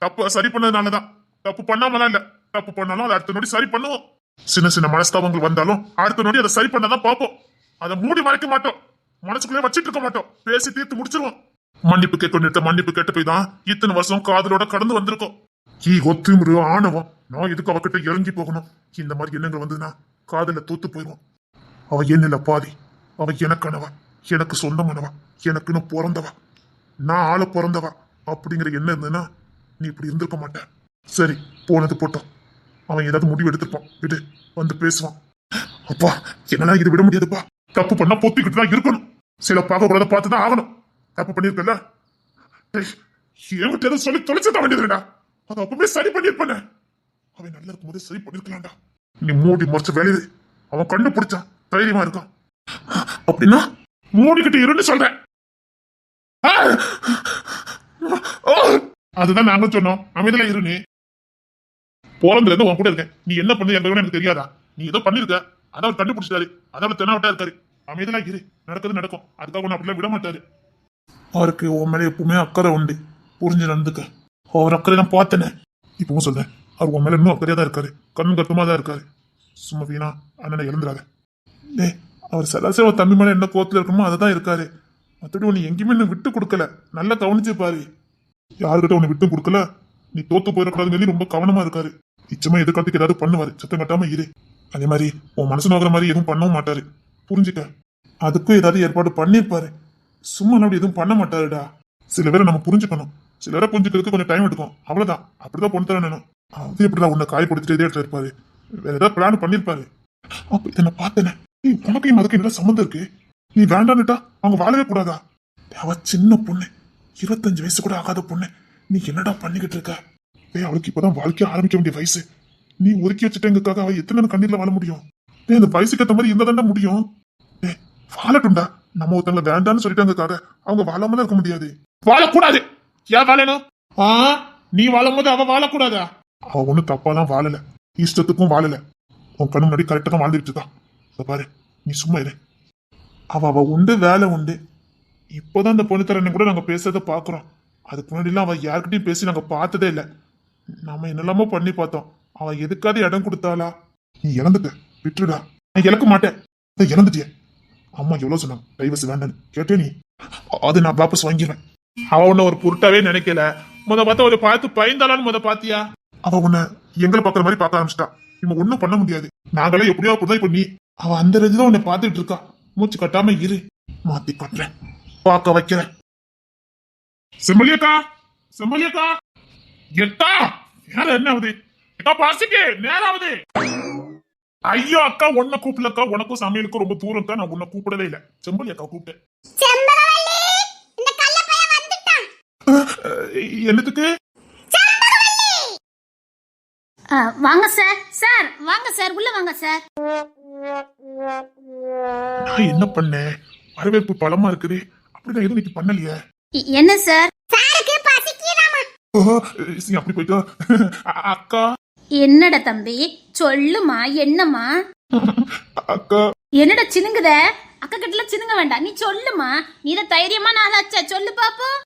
தப்பு சரி பண்ணதுனாலதான். தப்பு பண்ணாமலாம் இல்ல, தப்பு பண்ணாலும் அதை அடுத்த நொடி சரி பண்ணுவோம். சின்ன சின்ன மனஸ்தாபங்கள் வந்தாலும் அடுத்த நொடி அதை சரி பண்ணதான் பார்ப்போம். அதை மூடி மறைக்க மாட்டோம். மனசுக்குள்ளே வச்சிட்டு இருக்க மாட்டோம், பேசி தீர்த்து முடிச்சிருவோம். மன்னிப்பு கேட்க மன்னிப்பு கேட்ட போய் தான் இத்தனை வருஷம் காதலோட கடந்து வந்திருக்கோம். ஒத்துமுறை ஆணவம், நான் எதுக்கு அவகிட்ட இறங்கி போகணும்? இந்த மாதிரி எண்ணங்கள் வந்ததுன்னா காதல தோத்து போயிடும். அவ என்னில பாதி, அவ எனக்கானவா, எனக்கு சொந்தமானவா, எனக்குன்னு பிறந்தவா, நான் ஆள பிறந்தவா அப்படிங்கிற எண்ணம் இருந்ததுன்னா நீ இப்படி இருந்திருக்க மாட்டேன். சரி, போனது போட்டோம். அவன் ஏதாவது முடிவு எடுத்திருப்பான், விடு, வந்து பேசுவான். அப்பா, என்னால இது விட முடியாதுப்பா. தப்பு பண்ணா பொத்திக்கிட்டு தான் இருக்கணும். சில பார்க்க கூடாத பார்த்துதான் ஆகணும். தப்பு பண்ணிருக்கல, என்கிட்ட எதுவும் சொல்லி தொலைச்சுதான் வேண்டியதுடா. அதை அப்பவே சரி பண்ணிருப்பேன். அவன் நல்லா இருக்கும் போதே சரி பண்ணிருக்கலாம்டா. நீ மூடி மறைச்ச வேலையை அவன் கண்டுபிடிச்சான், தைரியமா இருக்கான். அப்படின்னா மூடிக்கிட்டு இருன்னு சொல்றேன். அதுதான் நாங்க சொன்னோம், அமைதியில இருன்னு. போறதுல இருந்து உன் கூட இருக்கேன். நீ என்ன பண்ணு எனக்கு தெரியாதா? நீ ஏதோ பண்ணிருக்க, அதை அவர் கண்டுபிடிச்சிட்டாரு, அதாவது தென்னாவட்டா இருக்காரு. அமைதியில இரு, நடக்கிறது நடக்கும். அதுக்காக ஒன்னு அப்படிலாம் விட மாட்டாரு. அவருக்கு உன் மேல எப்பவுமே அக்கறை உண்டு, புரிஞ்சு நடந்துக்க. அவர் அக்கறை நான் பார்த்தேனே, இப்பவும் சொல்றேன். அவர் உன் மேல இன்னும் அக்கறையா தான் இருக்காரு, கண்ணும் கட்டுமா தான் இருக்காரு. சும்மா வீணா அண்ணனை இழந்துடாத. அவர் சராசரி தம்பி மேல என்ன கோத்துல இருக்கணுமோ அதை தான் இருக்காரு. மற்றபடி உன்னை எங்கேயுமே என்ன விட்டு கொடுக்கல. நல்லா கவனிச்சு பாரு, யாருக்கிட்ட உன்னை விட்டு கொடுக்கல. நீ தோத்து போயிடக்கூடாதுன்னு சொல்லி ரொம்ப கவனமா இருக்காரு. நிச்சயமா எதிர்காலத்துக்கு ஏதாவது பண்ணுவாரு, சத்தம் கட்டாம இரு. அதே மாதிரி உன் மனசு நோக்கிற மாதிரி எதுவும் பண்ணவும் மாட்டாரு, புரிஞ்சுக்க. அதுக்கும் ஏதாவது ஏற்பாடு பண்ணிருப்பாரு. சும்மா அப்படி எதுவும் பண்ண மாட்டாருடா. சில பேரை நம்ம புரிஞ்சுக்கணும், சில பேரை புரிஞ்சுக்கிறதுக்கு கொஞ்சம் டைம் எடுக்கும், அவ்வளவுதான். அப்படிதான் பொண்ணு தரணும். அது எப்படிதான் உன்னை காயப்படுத்திட்டு இதே இடத்துல இருப்பாரு, வேற ஏதாவது பிளான் பண்ணிருப்பாரு. அப்ப இதை நான் பார்த்தேனே, உனக்கு அதுக்கு என்ன சம்மந்தம் இருக்கு? நீ வேண்டான்னுட்டா அவங்க வாழவே கூடாதா? அவ சின்ன பொண்ணு, 25 வயசு கூட ஆகாத பொண்ணு, நீ என்னடா பண்ணிக்கிட்டு இருக்க? அவளுக்கு இப்பதான் வாழ்க்கைய ஆரம்பிக்க வேண்டிய வயசு. நீ ஒதுக்கி வச்சுட்டேங்கிறதுக்காக அவ எத்தனை கண்ணீர்ல வாழ முடியும்? அந்த வயசுக்கு ஏற்ற மாதிரி இருந்தா முடியும். வாழட்டும்டா. நம்ம ஒருத்தவங்க வேண்டான்னு சொல்லிட்டாங்கக்காக அவங்க வாழாம தான் இருக்க முடியாது. வாழக்கூடாது. ஏன் வாழணும்? நீ வாழும் போது அவ வாழக்கூடாதா? அவ ஒண்ணு தப்பாதான் வாழல, இஷ்டத்துக்கும் வாழல. உன் கண்ணு முன்னாடி கரெக்டா தான் வாழ்ந்துட்டு இருக்கா. பாரு, நீ சும்மா இரு. அவ உண்டு, வேலை உண்டு. இப்போதான் இந்த பொண்ணுத்தரனை கூட நாங்க பேசுறத பாக்குறோம். அதுக்கு முன்னாடிலாம் அவ யாருக்கிட்டையும் பேசி நாங்க பார்த்ததே இல்லை. நம்ம என்னெல்லாமோ பண்ணி பார்த்தோம். அவ எதுக்காவது இடம் கொடுத்தாளா? நீ இறந்துட்ட, விட்டுடா. நான் இழக்க மாட்டேன். இறந்துட்டிய. அம்மா எவ்வளவு சொன்னாங்க டைவர்ஸ் வேண்டான்னு, கேட்டே நீ? அது நான் வாபஸ் வாங்கிடுவேன். அவ உன்ன ஒரு பொருட்டாவே நினைக்கல. பார்த்தா ஒரு பார்த்து பயந்தாளான்னு பாத்தியா? அவ உன்னை எங்களை பாக்குற மாதிரி பார்க்க ஆரம்பிச்சிட்டா. இவங்க ஒண்ணும் பண்ண முடியாது. நாங்களே எப்படியோ அப்படிதான். இப்ப நீ அவ அந்த ரேஞ்சில உன்னை பார்த்துட்டு இருக்கா. மூச்சு கட்டாம இரு, மாத்தி காட்டுறேன், பார்க்க வைக்கிறேன். செம்மலியக்கா, செம்மலியக்கா, எட்டா நேரம் என்ன ஆகுது? அக்கா பாசிக்கு நேரம் ஆகுது. ஐயோ அக்கா, உன்னை கூப்பிடலக்கா. உனக்கும் சமையலுக்கும் ரொம்ப தூரம் தான். நான் உன்னை கூப்பிடவே இல்லை. செம்பலி அக்கா கூப்பிட்டேன். என்னத்துக்கு? வாங்க சார். சார் வாங்க சார், உள்ள வாங்க சார். நான் என்ன பண்ணேன்? வரவேற்பு பலமா இருக்குது, அப்படிதான் எதுவும் நீங்க பண்ணலையே. என்ன சார்? அப்படி போயிட்டா அக்கா. என்னடா தம்பி, சொல்லுமா, என்னம்மா? அக்கா என்னடா சினுங்குத? அக்கா கிட்ட சினுங்க வேண்டாம், நீ சொல்லுமா. நீ தான் தைரியமா நாளாச்சா, சொல்லு பாப்போம்.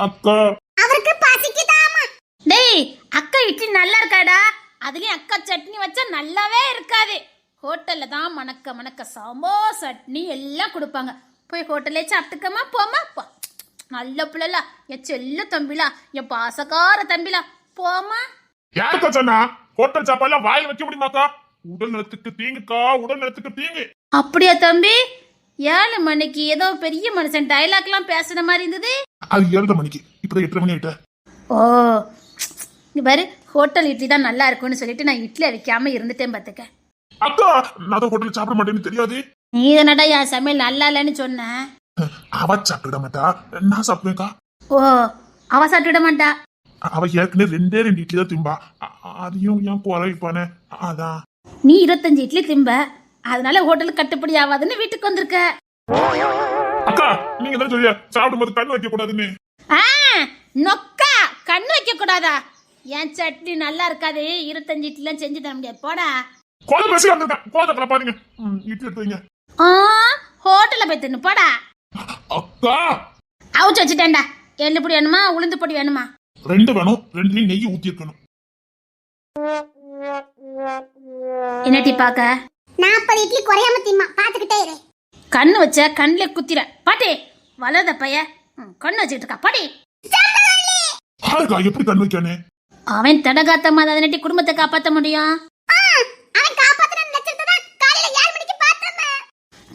அக்கா அவருக்கு பசிக்குதாமா. டேய், அக்கா இட்லி நல்லா இருக்காடா. அதுலயும் அக்கா சட்னி வச்சா நல்லாவே இருக்காது. ஹோட்டல்ல தான் மணக்க மணக்க சாம்பார் சட்னி எல்லாம் கொடுப்பாங்க. போய் ஹோட்டல்லே சாப்பிட்டுக்கமா, போமா. நல்ல பிள்ளைலா, என் செல்ல தம்பிலா, என் பாசக்கார தம்பிலா, போமா. யாருக்கா சொன்னா ஹோட்டல் சாப்பாடுலாம் வாயில் வைக்க முடியுமாக்கா? உடல் நலத்துக்கு தீங்குக்கா, உடல் நலத்துக்கு தீங்கு. அப்படியா தம்பி? 7 மணிக்கு ஏதோ பெரிய மனுஷன் டைலாக் எல்லாம் பேசுற மாதிரி இருந்தது. அது 7:30 மணிக்கு, இப்பதான் 8:30 மணி ஆயிட்ட. ஓ, பாரு, ஹோட்டல் இட்லி தான் நல்லா இருக்கும்னு சொல்லிட்டு நான் இட்லியை வைக்காம இருந்துட்டேன் பாத்துக்க. அக்கா, நான் ஹோட்டல் சாப்பிட மாட்டேன்னு தெரியாது. நீ தானடா என் சமையல் நல்லா இல்லைன்னு சொன்ன. அவ சாப்பிட மாட்டா, நான் சாப்பிடுவேன்க்கா. ஓ, அவ சாப்பிட மாட்டா. அவ ஏற்கனவே 2 இட்லி தான் திம்பா. அதையும் ஏன் குறைப்பானே, அதான். நீ 25 இட்லி திம்ப, அதனால ஹோட்டலுக்கு கட்டுப்படி ஆகாதுன்னு வீட்டுக்கு வந்திருக்க. அக்கா, நீங்க தான் சொல்லியா சாப்பிடும்போது கண் வைக்க கூடாதுன்னு. நொக்கா, கண்ணு வைக்க கூடாதா? என் சட்னி நல்லா இருக்காது, 25 இட்லி எல்லாம் செஞ்சு தர முடியாது, போடா. கோத பேசி வந்திருக்கேன், கோத பாருங்க. இட்லி எடுத்து வைங்க. ஹோட்டல்ல போய் தின்னு, போடா. அக்கா, அவுச்சு வச்சுட்டேன்டா. எள்ளு பொடி வேணுமா, உளுந்து பொடி வேணுமா? 2 வேணும், 2லயும் நெய் ஊத்தி இருக்கணும். என்னட்டி பாக்க? 40 இட்லி குறையாம திம்மா, பாத்துக்கிட்டே இரு. கண்ணு வச்ச கண்ணில் குத்திர பாட்டி வளர்ந்த பைய கண்ணு வச்சுக்கிட்டு இருக்கா பாட்டி. ஆருக்கா எப்படி கண் வைக்கானே? அவன் தடகாத்தமா அதனட்டி குடும்பத்தை காப்பாற்ற முடியும்.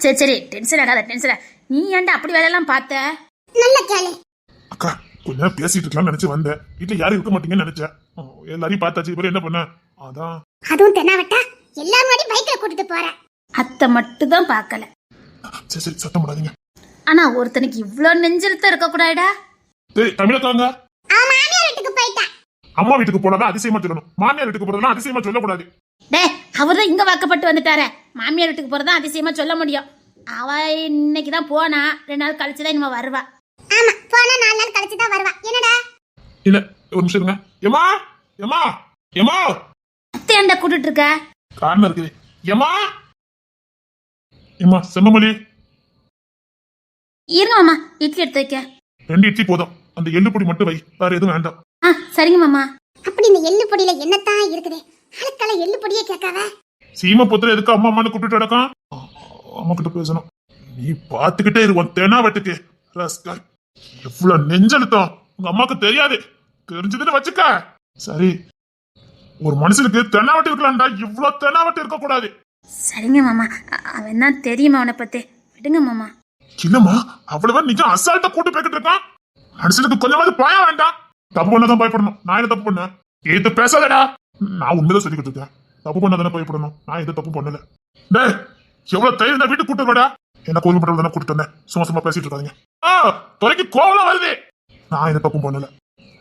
சரி சரி டென்ஷன் ஆகாத டென்ஷன். நீ ஏன்டா அப்படி வேலையெல்லாம் பார்த்த? நல்ல கேளு அக்கா. கொஞ்ச நேரம் பேசிட்டு இருக்கலாம் நினைச்சு வந்தேன். வீட்டுல யாரும் இருக்க மாட்டீங்கன்னு நினைச்சேன். எல்லாரையும் பார்த்தாச்சு. இப்போ என்ன பண்ண? அதான் அதுவும் தென்னாவட்டா எல்லாரும் முன்னாடி பைக்ல கூட்டிட்டு போறேன். அத்தை மட்டும் தான் பார்க்கல. சரி சரி சத்தம் போடாதீங்க. ஆனா ஒருத்தனுக்கு இவ்ளோ நெஞ்செழுத்த இருக்க கூடாடா. டேய் தமிழக்காங்க. மாமியார் வீட்டுக்கு போயிட்டா. அம்மா வீட்டுக்கு போனதா அதிசயமா சொல்லணும். மாமியார் வீட்டுக்கு போறதெல்லாம் அதிசயமா சொல்லக்கூடாது. டே அவர்தான் இங்க வாக்கப்பட்டு வந்துட்டாரே. மாமியார் வீட்டுக்கு போறதா அதிசயமா சொல்ல முடியும். அவ இன்னைக்குதான் போனா, 2 நாள் கழிச்சுதான் இனிமே வருவா. ஆமா போனா 4 நாள் கழிச்சு தான் வருவா. என்னடா? இல்ல ஒரு நிமிஷம் இருங்க. ஏமா ஏமா ஏமா அத்தை ஏன்டா கூட்டிட்டு இருக்க? காரணம் இருக்குது. ஏமா ஏமா செம்மமொழி இருங்க மாமா இட்லி எடுத்து வைக்க. 2 இட்லி போதும். அந்த எள்ளு பொடி மட்டும் வை. வேற எதுவும் வேண்டாம். சரிங்க மாமா. அப்படி இந்த எள்ளு பொடியில என்னத்தான் இருக்குது? ஆளுக்கெல்லாம் எள்ளு பொடியே கேட்காத. சீம புத்திர எதுக்கு அம்மா அம்மான்னு கூப்பிட்டு நடக்கான்? அம்மா கிட்ட பேசணும். நீ பாத்துக்கிட்டே இருவன் தெனா வெட்டுக்கு ரஸ்கல். எவ்வளவு நெஞ்செழுத்தம் உங்க அம்மாக்கு தெரியாது. தெரிஞ்சதுன்னு வச்சுக்க. சரி ஒரு மனுஷனுக்கு தெனாவட்டி இருக்கலாம்டா. இவ்வளவு தெனாவட்டி இருக்க கூடாது. சரிங்க மாமா. அவன் தான் தெரியுமா அவனை பத்தி. விடுங்க மாமா. இல்லம்மா அவ்வளவு நிஜம் அசால்ட்டா கூட்டு போய்கிட்டு இருக்கான். மனுஷனுக்கு கொஞ்சமாவது பயம் வேண்டாம். தப்பு பண்ணாதான் பயப்படணும். நான் என்ன தப்பு பண்ணேன்? ஏது பேசாதடா. நான் உண்மைதான் சொல்லிக்கிட்டு இருக்கேன். தப்பு பண்ணாதானே பயப்படணும். நான் எது தப்பு பண்ணல. டேய் எவ்வளவு தைரியம் தான் வீட்டுக்கு கூட்டு வரடா. என்ன கோவில் பண்றது தானே கூட்டு வந்தேன். சும்மா சும்மா பேசிட்டு இருக்காதீங்க. துறைக்கு கோவலம் வருது. நான் எந்த தப்பு பண்ணல.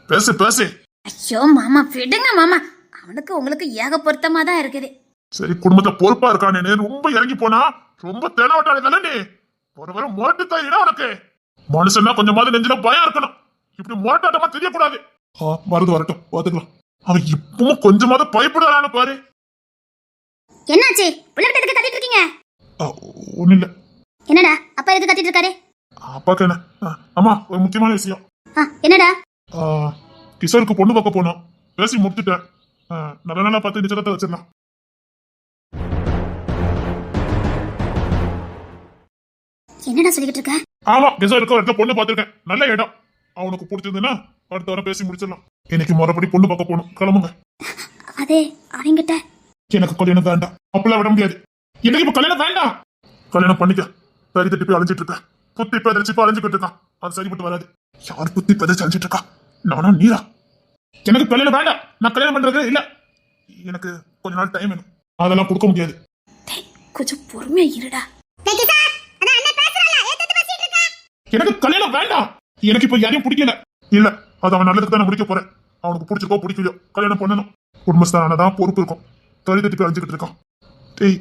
பேசு பேசு. ஐயோ மாமா விடுங்க மாமா. அவனுக்கு உங்களுக்கு ஏக பொருத்தமா தான் இருக்குது. சரி குடும்பத்தை பொறுப்பா இருக்கானே ரொம்ப இறங்கி போனா ரொம்ப தேனவட்டாளி தானே நீ. ஒரு வர முரட்டு தாயிடா உனக்கு. மனுஷன்னா கொஞ்சமாவது நெஞ்சில பயம் இருக்கணும். இப்படி முரட்டாட்டமா தெரியக்கூடாது. வருது வரட்டும் பாத்துக்கலாம். அவன் இப்பவும் கொஞ்சமாவது பயப்படுறான்னு பாரு. என்னாச்சு? பிள்ளைகிட்ட எதுக்கு கத்திட்டு இருக்கீங்க? ஒண்ணு இல்ல. என்னடா அப்பா எதுக்கு கத்திட்டு இருக்காரு? அப்பாக்கு என்ன? அம்மா ஒரு முக்கியமான விஷயம். என்னடா? கிஷோருக்கு பொண்ணு பார்க்க போனோம். பேசி முடிச்சுட்டேன். நல்ல நாளா பார்த்து நிச்சயத்தை வச்சிடலாம். என்னடா சொல்லிக்கிட்டு இருக்க? ஆமா கிஷோருக்கு ஒரு இடத்துல பொண்ணு பார்த்திருக்கேன். நல்ல இடம். அவனுக்கு பிடிச்சிருந்ததுன்னா அடுத்த வாரம் பேசி முடிச்சிடலாம். இன்னைக்கு முறைப்படி பொண்ணு பார்க்க போகணும். கிளம்புங்க. அதே அவங்கிட்ட எனக்கு கல்யாணம் வேண்டாம். அப்பெல்லாம் விட முடியாது. எனக்கு இப்ப கல்யாணம் வேண்டாம். கல்யாணம் பண்ணிக்க. சரி தட்டி போய் அலைஞ்சிட்டு இருக்கேன். புத்தி பதறிச்சு அலைஞ்சுக்கிட்டு இருக்கான். அது சரிப்பட்டு வராது. யார் புத்தி பதறிச்சு அலைஞ்சிட்டு இருக்கா? நானா நீரா? எனக்கு கல்யாணம் வேண்டாம். நான் கல்யாணம் பண்றது இல்ல. எனக்கு கொஞ்ச நாள் டைம் வேணும். அதெல்லாம் கொடுக்க முடியாது. கொஞ்சம் பொறுமையா இருடா. எனக்கு கல்யாணம் வேண்டாம். எனக்கு இப்ப யாரையும் பிடிக்கல. இல்ல அது அவன் நல்லதுக்கு தான் முடிக்க போறேன். அவனுக்கு பிடிச்சிருக்கோ பிடிக்கலையோ கல்யாணம் பண்ணணும். குடும்பஸ்தானதான் பொறுப்பு இருக்கும். தொலை தட்டி போய் அழிஞ்சுக்கிட்டு இருக்கான். டேய்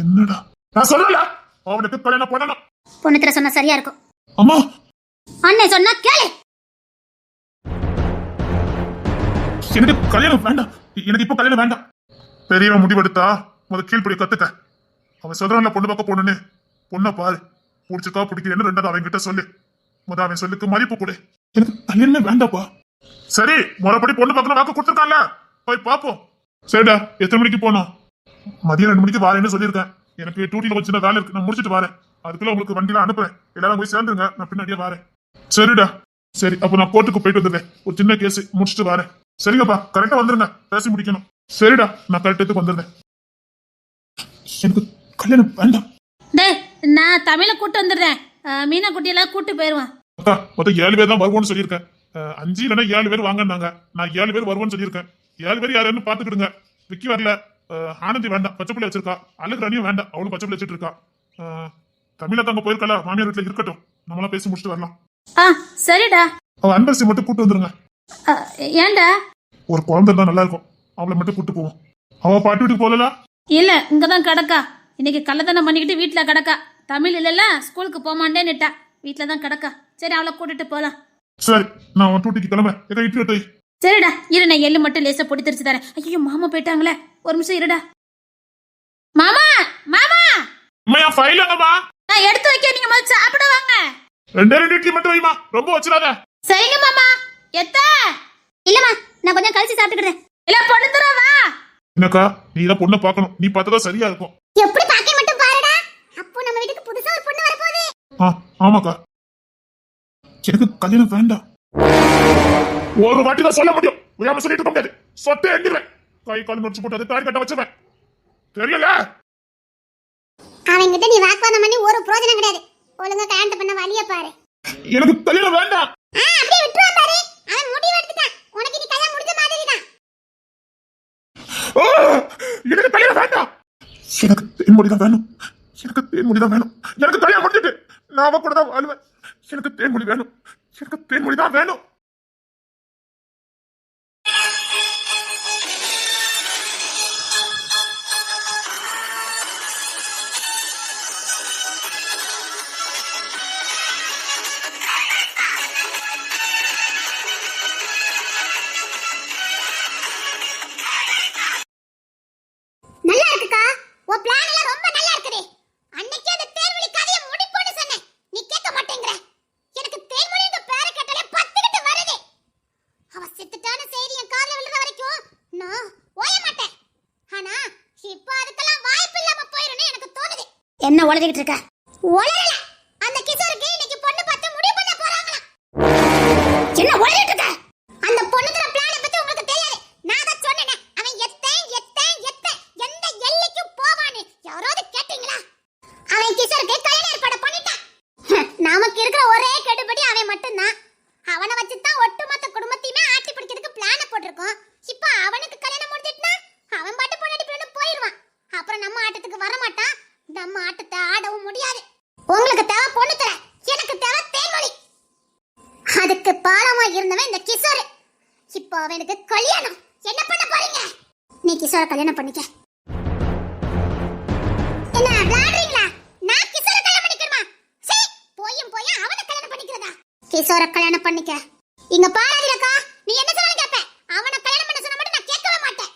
என்னடா நான் சொல்லல. அவனுக்கு கல்யாணம் பண்ணணும். பொண்ணுத்திர சொன்னா சரியா இருக்கும். அம்மா அண்ணே சொன்னா கேளு. எனக்கு கல்யாணம் வேண்டாம். எனக்கு இப்ப கல்யாணம் வேண்டாம். பெரியவன் முடிவெடுத்தா கீழ்படி கத்துக்க. அவன் சொல்றான்ல பொண்ணு பார்க்க போனேன்னு. பொண்ணை பாரு. பிடிச்சிருக்கா பிடிக்கலன்னு 2வது அவன் கிட்ட சொல்லு. அவன் சொல்லுக்கு மதிப்பு கொடு. எனக்கு கல்யாணமே வேண்டாப்பா. சரி முறைப்படி பொண்ணு பார்க்கணும் வாக்கு கொடுத்துருக்கான்ல. போய் பாப்போம். சரிடா எத்தனை மணிக்கு போனோம்? மதியம் 2 மணிக்கு வாரேன்னு சொல்லியிருக்கேன். எனக்கு டூட்டில கொஞ்சம் சின்ன வேலை இருக்கு. நான் முடிச்சுட்டு வரேன். அதுக்குள்ள உங்களுக்கு வண்டியில அனுப்புறேன். எல்லாரும் போய் சேர்ந்துருங்க. நான் பின்னாடியே வரேன். சரிடா. சரி அப்ப நான் கோர்ட்டுக்கு போயிட்டு வந்துடுறேன். ஒரு சின்ன கேஸ் முடிச்சுட்டு வரேன். சரிங்கப்பா கரெக்டா வந்துருங்க. பேசி முடிக்கணும். சரிடா நான் கரெக்டத்துக்கு வந்துடுறேன். எனக்கு கல்யாணம் வேண்டாம். டேய் நான் தமிழை கூட்டு வந்துடுறேன். மீனா குட்டியெல்லாம் கூட்டு போயிருவான். அக்கா மொத்தம் 7 பேர் தான் வருவோம்னு சொல்லியிருக்கேன். 5 இல்லைன்னா 7 பேர் வாங்கினாங்க. நான் 7 பேர் வருவோம்னு சொல்லியிருக்கேன். 7 பேர் யாருன்னு பாத்துக்கிடுங்க. விக்கி வரல. ஆனந்தி வேண்டாம். பச்சைப்பிள்ளை வச்சிருக்கா. அழகு ராணியும் வேண்டாம். அவளும் பச்சைப்பிள்ளை வச்சுட்டு இருக்கா. தமிழா தாங்க போயிருக்கல. மாமியார் வீட்டுல இருக்கட்டும். நம்மளாம் பேசி முடிச்சுட்டு வரலாம். சரிடா. அவ அன்பரசி மட்டும் கூட்டு வந்துருங்க. ஏன்டா? ஒரு குழந்தை தான் நல்லா இருக்கும். அவளை மட்டும் கூட்டு போவோம். அவ பாட்டு வீட்டுக்கு போகல. இல்ல இங்கதான் கிடக்கா. இன்னைக்கு கள்ளத்தனம் பண்ணிக்கிட்டு வீட்டுல கிடக்கா. தமிழ் இல்லல்ல ஸ்கூலுக்கு போமாண்டேன்னுட்டா. வீட்டுல தான் கிடக்கா. சரி அவளை கூட்டிட்டு போலாம். சரி நான் அவன் டூட்டிக்கு கிளம்பேன். எங்க இட்லி எடுத்து. சரிடா இரு நான் எள்ளு மட்டும் லேசா பொடி தெரிச்சு தரேன். ஐயோ மாமா போயிட்டாங்களே. ஒரு நிமிஷம் இருடா. மாமா மாமா அம்மா ஃபைல் எங்கம்மா? நான் எடுத்து வைக்க. நீங்க முதல்ல சாப்பிட வாங்க. 2 இட்லி மட்டும் வைமா. ரொம்ப வச்சிடாத. சரிங்க மாமா. எத்த இல்லம்மா நான் கொஞ்சம் கழிச்சு சாப்பிட்டுக்கிறேன். இல்ல பொண்ணு தர வா. என்னக்கா நீ தான் பொண்ணை பார்க்கணும். நீ பார்த்ததா சரியா இருக்கும். எப்படி பாக்க மட்டும் பாருடா. அப்போ நம்ம வீட்டுக்கு புதுசா ஒரு பொண்ணு வர ஆமாக்கா, எனக்கு கல்யாணம் வேண்டாம். ஒரு வாட்டி தான் சொல்ல முடியும், விடாம சொல்லிட்டு இருக்க முடியாது. சொத்தை எண்ணிடுவேன், கை கால் முடிச்சு போட்டு அதை தாடி கட்ட வச்சிருவேன். தெரியல, அவன்கிட்ட நீ வாக்குவாதம் பண்ணி ஒரு பிரயோஜனம் கிடையாது. ஒழுங்கா கல்யாணத்தை பண்ண வழிய பாரு. எனக்கு கல்யாணம் வேண்டாம். அப்படியே விட்டுருவா பாரு. அவன் முடிவு எடுத்துட்டான், உனக்கு நீ கல்யாணம் முடிஞ்ச மாதிரி தான். எனக்கு கல்யாணம் வேண்டாம். எனக்கு தேன்மொழி தான் வேணும். எனக்கு தேன்மொழி தான் வேணும். எனக்கு கல்யாணம் முடிஞ்சிட்டு நான் அவ கூட தான் வாழ்வேன். எனக்கு தேன்மொழி வேணும். எனக்கு தேன்மொழி தான் வேணும். நல்லா இருக்குக்கா, உன் பிளான் எல்லாம் ரொம்ப நல்லா இருக்குது. அன்னைக்கே அந்த தேன்மொழி கதையை முடிப்போன்னு சொன்னேன், நீ கேட்க மாட்டேங்கற. எனக்கு தேன்மொழின்ற பேரை கேட்டாலே பத்திக்கிட்டு வருது. அவ செத்துட்டான செய்தி என் காதுல விழுற வரைக்கும் நான் ஓய மாட்டேன். ஆனா இப்ப அதுக்கெல்லாம் வாய்ப்பு இல்லாம போயிரும்னு எனக்கு தோணுது. என்ன உளறிக்கிட்டு இருக்க? ஒளரல, அந்த கிஷோருக்கு இன்னைக்கு பொண்ணு பார்த்து முடிவு பண்ண போறாங்களா. என்ன உளறிட்டு இருக்க? அந்த பொண்ணுங்கற பிளானை பத்தி உங்களுக்கு தெரியாது. நான் தான் சொன்னேனே, அவன் எத்த எந்த எல்லைக்கும் போவான்னு. யாராவது கேட்டீங்களா? அவன் கிஷோருக்கு கல்யாண ஏற்பாடு பண்ணிட்டான். நமக்கு இருக்கிற ஒரே கெடுபடி அவன் மட்டும்தான். அவனை வச்சுதான் ஒட்டுமொத்த குடும்பத்தையுமே ஆட்டி பிடிக்கிறதுக்கு பிளான போட்டிருக்கோம். இப்ப அவனுக்கு கல்யாணம் முடிஞ்சிட்டுனா அவன் பாட்டு பொண்ணாடி பிள்ளை போயிடுவான். அப்புறம் நம்ம ஆட்டத்துக்கு வர மாட்டான். நம்ம ஆட்டத்தை ஆடவும் முடியாது. உங்களுக்கு தேவை பொண்ணு தர, எனக்கு தேவை தேன்மொழி. அதுக்கு பாலமா இருந்தவன் இந்த கிஷோர். இப்போ அவனுக்கு கல்யாணம். என்ன பண்ண போறீங்க? நீ கிஷோர கல்யாணம் பண்ணிக்க. என்ன விளையாடுறீங்களா? நான் கிஷோர கல்யாணம் பண்ணிக்கணுமா? சரி, போயும் அவனை கல்யாணம் பண்ணிக்கிறதா? கிஷோர கல்யாணம் பண்ணிக்க. இங்க பாராதிலக்கா, நீ என்ன சொன்னாலும் கேப்ப. அவனை கல்யாணம் பண்ண சொன்னா மட்டும் நான் கேட்கவே மாட்டேன்.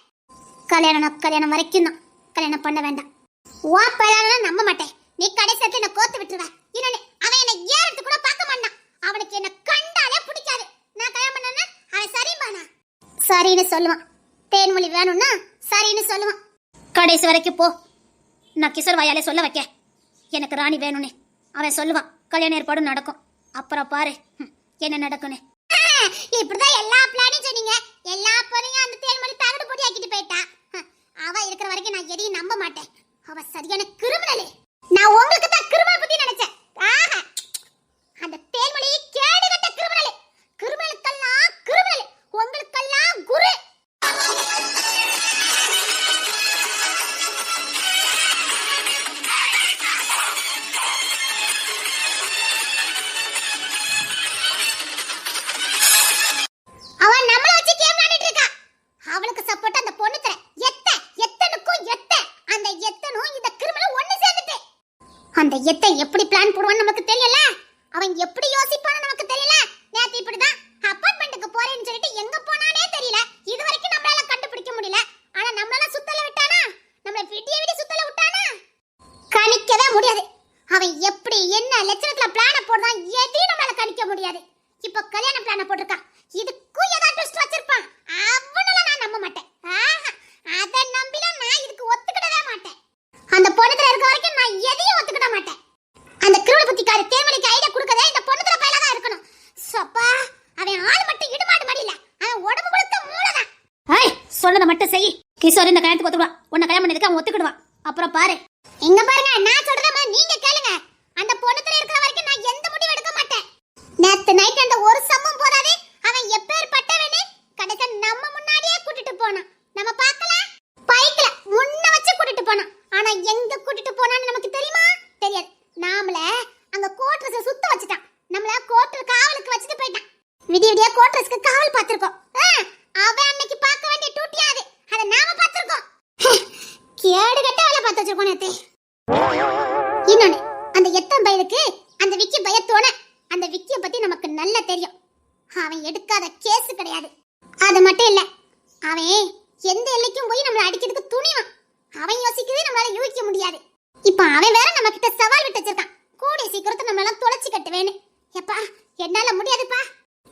கல்யாணம் வரைக்கும் தான். கல்யாணம் பண்ண வேண்டாம். வா பழான நம்ப மாட்டேன். நீ கடைசி என்ன கோத்து விட்டுருவ. இன்னொன்னு, அவன் என்ன ஏறத்து கூட பார்க்க மாட்டான். அவனுக்கு என்ன கண்டாலே பிடிக்காது. நான் கல்யாணம் பண்ணனா அவன் சரிம்பானா? சரின்னு சொல்லுவான். தேன்மொழி வேணும்னா சரின்னு சொல்லுவான். கடைசி வரைக்கும் போ. நான் கிஷோர் வாயாலே சொல்ல வைக்க, எனக்கு ராணி வேணும்னு அவன் சொல்லுவான். கல்யாண ஏற்பாடும் நடக்கும். அப்புறம் பாரு என்ன நடக்குன்னு. இப்படிதான் எல்லா பிளானையும் சொன்னீங்க. எல்லா பொண்ணையும் அந்த தேன்மொழி தகடு போட்டு ஆக்கிட்டு போயிட்டா. அவ இருக்கிற வரைக்கும் நான் எதையும் நம்ப மாட்டேன். அவ சரியான கிரிமினல். நான் உங்களுக்கு தான் கிரிமினல் பத்தி நினைச்சேன். அந்த தேன்மொழி கேடுகட்ட கிரிமினல். கிரிமினலுக்கெல்லாம் கிரிமினல், உங்களுக்கெல்லாம் குரு. அவன் நம்மள வச்சு கேம் விளையாடிட்டு இருக்கா. அவளுக்கு சப்போர்ட் அந்த பொண்ணு தர. எத்தனுக்கும் அந்த எத்தனும் இந்த கிரிமினல் ஒண்ணு சேர்ந்துட்டு. அந்த எத்தை எப்படி பிளான் போடுவான்னு நமக்கு தெரியல. அவன் எப்படி யோசிப்பான்னு நமக்கு தெரியல. நேத்து இப்படிதான் அபார்ட்மெண்ட்டுக்கு போறேன்னு சொல்லிட்டு எங்க போனானே தெரியல. இது வரைக்கும் நம்மளால கண்டுபிடிக்க முடியல. ஆனா நம்மளால சுத்தல விட்டானா? நம்மள விடிய சுத்தல விட்டானா? கணிக்கவே முடியாது. அவன் எப்படி என்ன லட்சணத்துல பிளான போடுறான் எதையும் நம்மளால கணிக்க முடியாது. இப்ப கல்யாண பிளான போட்டிருக்கான். இதுக்கும் ஏதாவது ட்விஸ்ட் வச்சிருப்பான். அவனெல்லாம் நான் நம்ப மாட்டேன். அத நம்பில நான் இதுக்கு ஒத்துக்கிடவே மாட்டேன். அந்த பொண்ணுல இருக்க வரைக்கும் நான் எதையும் ஒத்துக்கிட மாட்டேன். அந்த கிருவல் புத்திக்காரி தேன்மொழிக்கு ஐடியா கொடுக்கதே இந்த பொண்ணுல பையலா தான் இருக்கணும். சப்பா, அவன் ஆள் மட்டும் இடுமாடு மடியில, அவன் உடம்பு முழுக்க மூளைதான். ஐய், சொன்னதை மட்டும் செய். கிஷோர் இந்த கல்யாணத்துக்கு ஒத்துக்குவான். உன்னை கல்யாணம் பண்ணதுக்கு அவன் ஒத்துக்கிடுவான். அப்புறம் பாரு. இங்க பாருங்க, நான் சொல்றத நீங்க கேளுங்க. அந்த பொண்ணுல இருக்கிற வரைக்கும் நான் எந்த முடிவும் எடுக்க மாட்டேன். நேத்து நைட் அந்த ஒரு சம்பவம் போதாது. அவன் எப்பேற்பட்டவனே கடைசியா நம்ம முன்னாடியே கூட்டிட்டு போனான். நம்ம பார்க்கல, பைக்ல முன்ன வச்சு கூட்டிட்டு போனான். ஆனா எங்க கூட்டிட்டு போனான்னு நமக்கு தெரியுமா? தெரியாது. நாமள அங்க கோட்ரஸ் சுத்த வச்சுட்டான். நம்மள கோட்ரு காவலுக்கு வச்சுட்டு போயிட்டான். விடிய கோட்ரஸ்க்கு காவல் பார்த்திருக்கோம். அவன் அன்னைக்கு பார்க்க வேண்டிய டூட்டியா அது. அத நாம பார்த்திருக்கோம். கேடு கட்ட வேலை பார்த்து வச்சிருக்கோம் நேத்து. இன்னொன்னு, அந்த எத்தன் பையனுக்கு அந்த விக்கி பயத்தோன. அந்த விக்கிய பத்தி நமக்கு நல்லா தெரியும். அவன் எடுக்காத கேஸ் கிடையாது. அது மட்டும் இல்ல, அவன் எந்த எல்லைக்கும் போய் நம்மள அடிக்கிறதுக்கு துணிவான். அவன் யோசிக்கவே நம்மளால யூகிக்க முடியாது. இப்ப அவன் வேற நம்ம கிட்ட சவால் விட்டு வச்சிருக்கான். கூடிய சீக்கிரத்தை நம்மளால தொலைச்சு கட்டுவேன்னு. எப்பா, என்னால முடியாதுப்பா.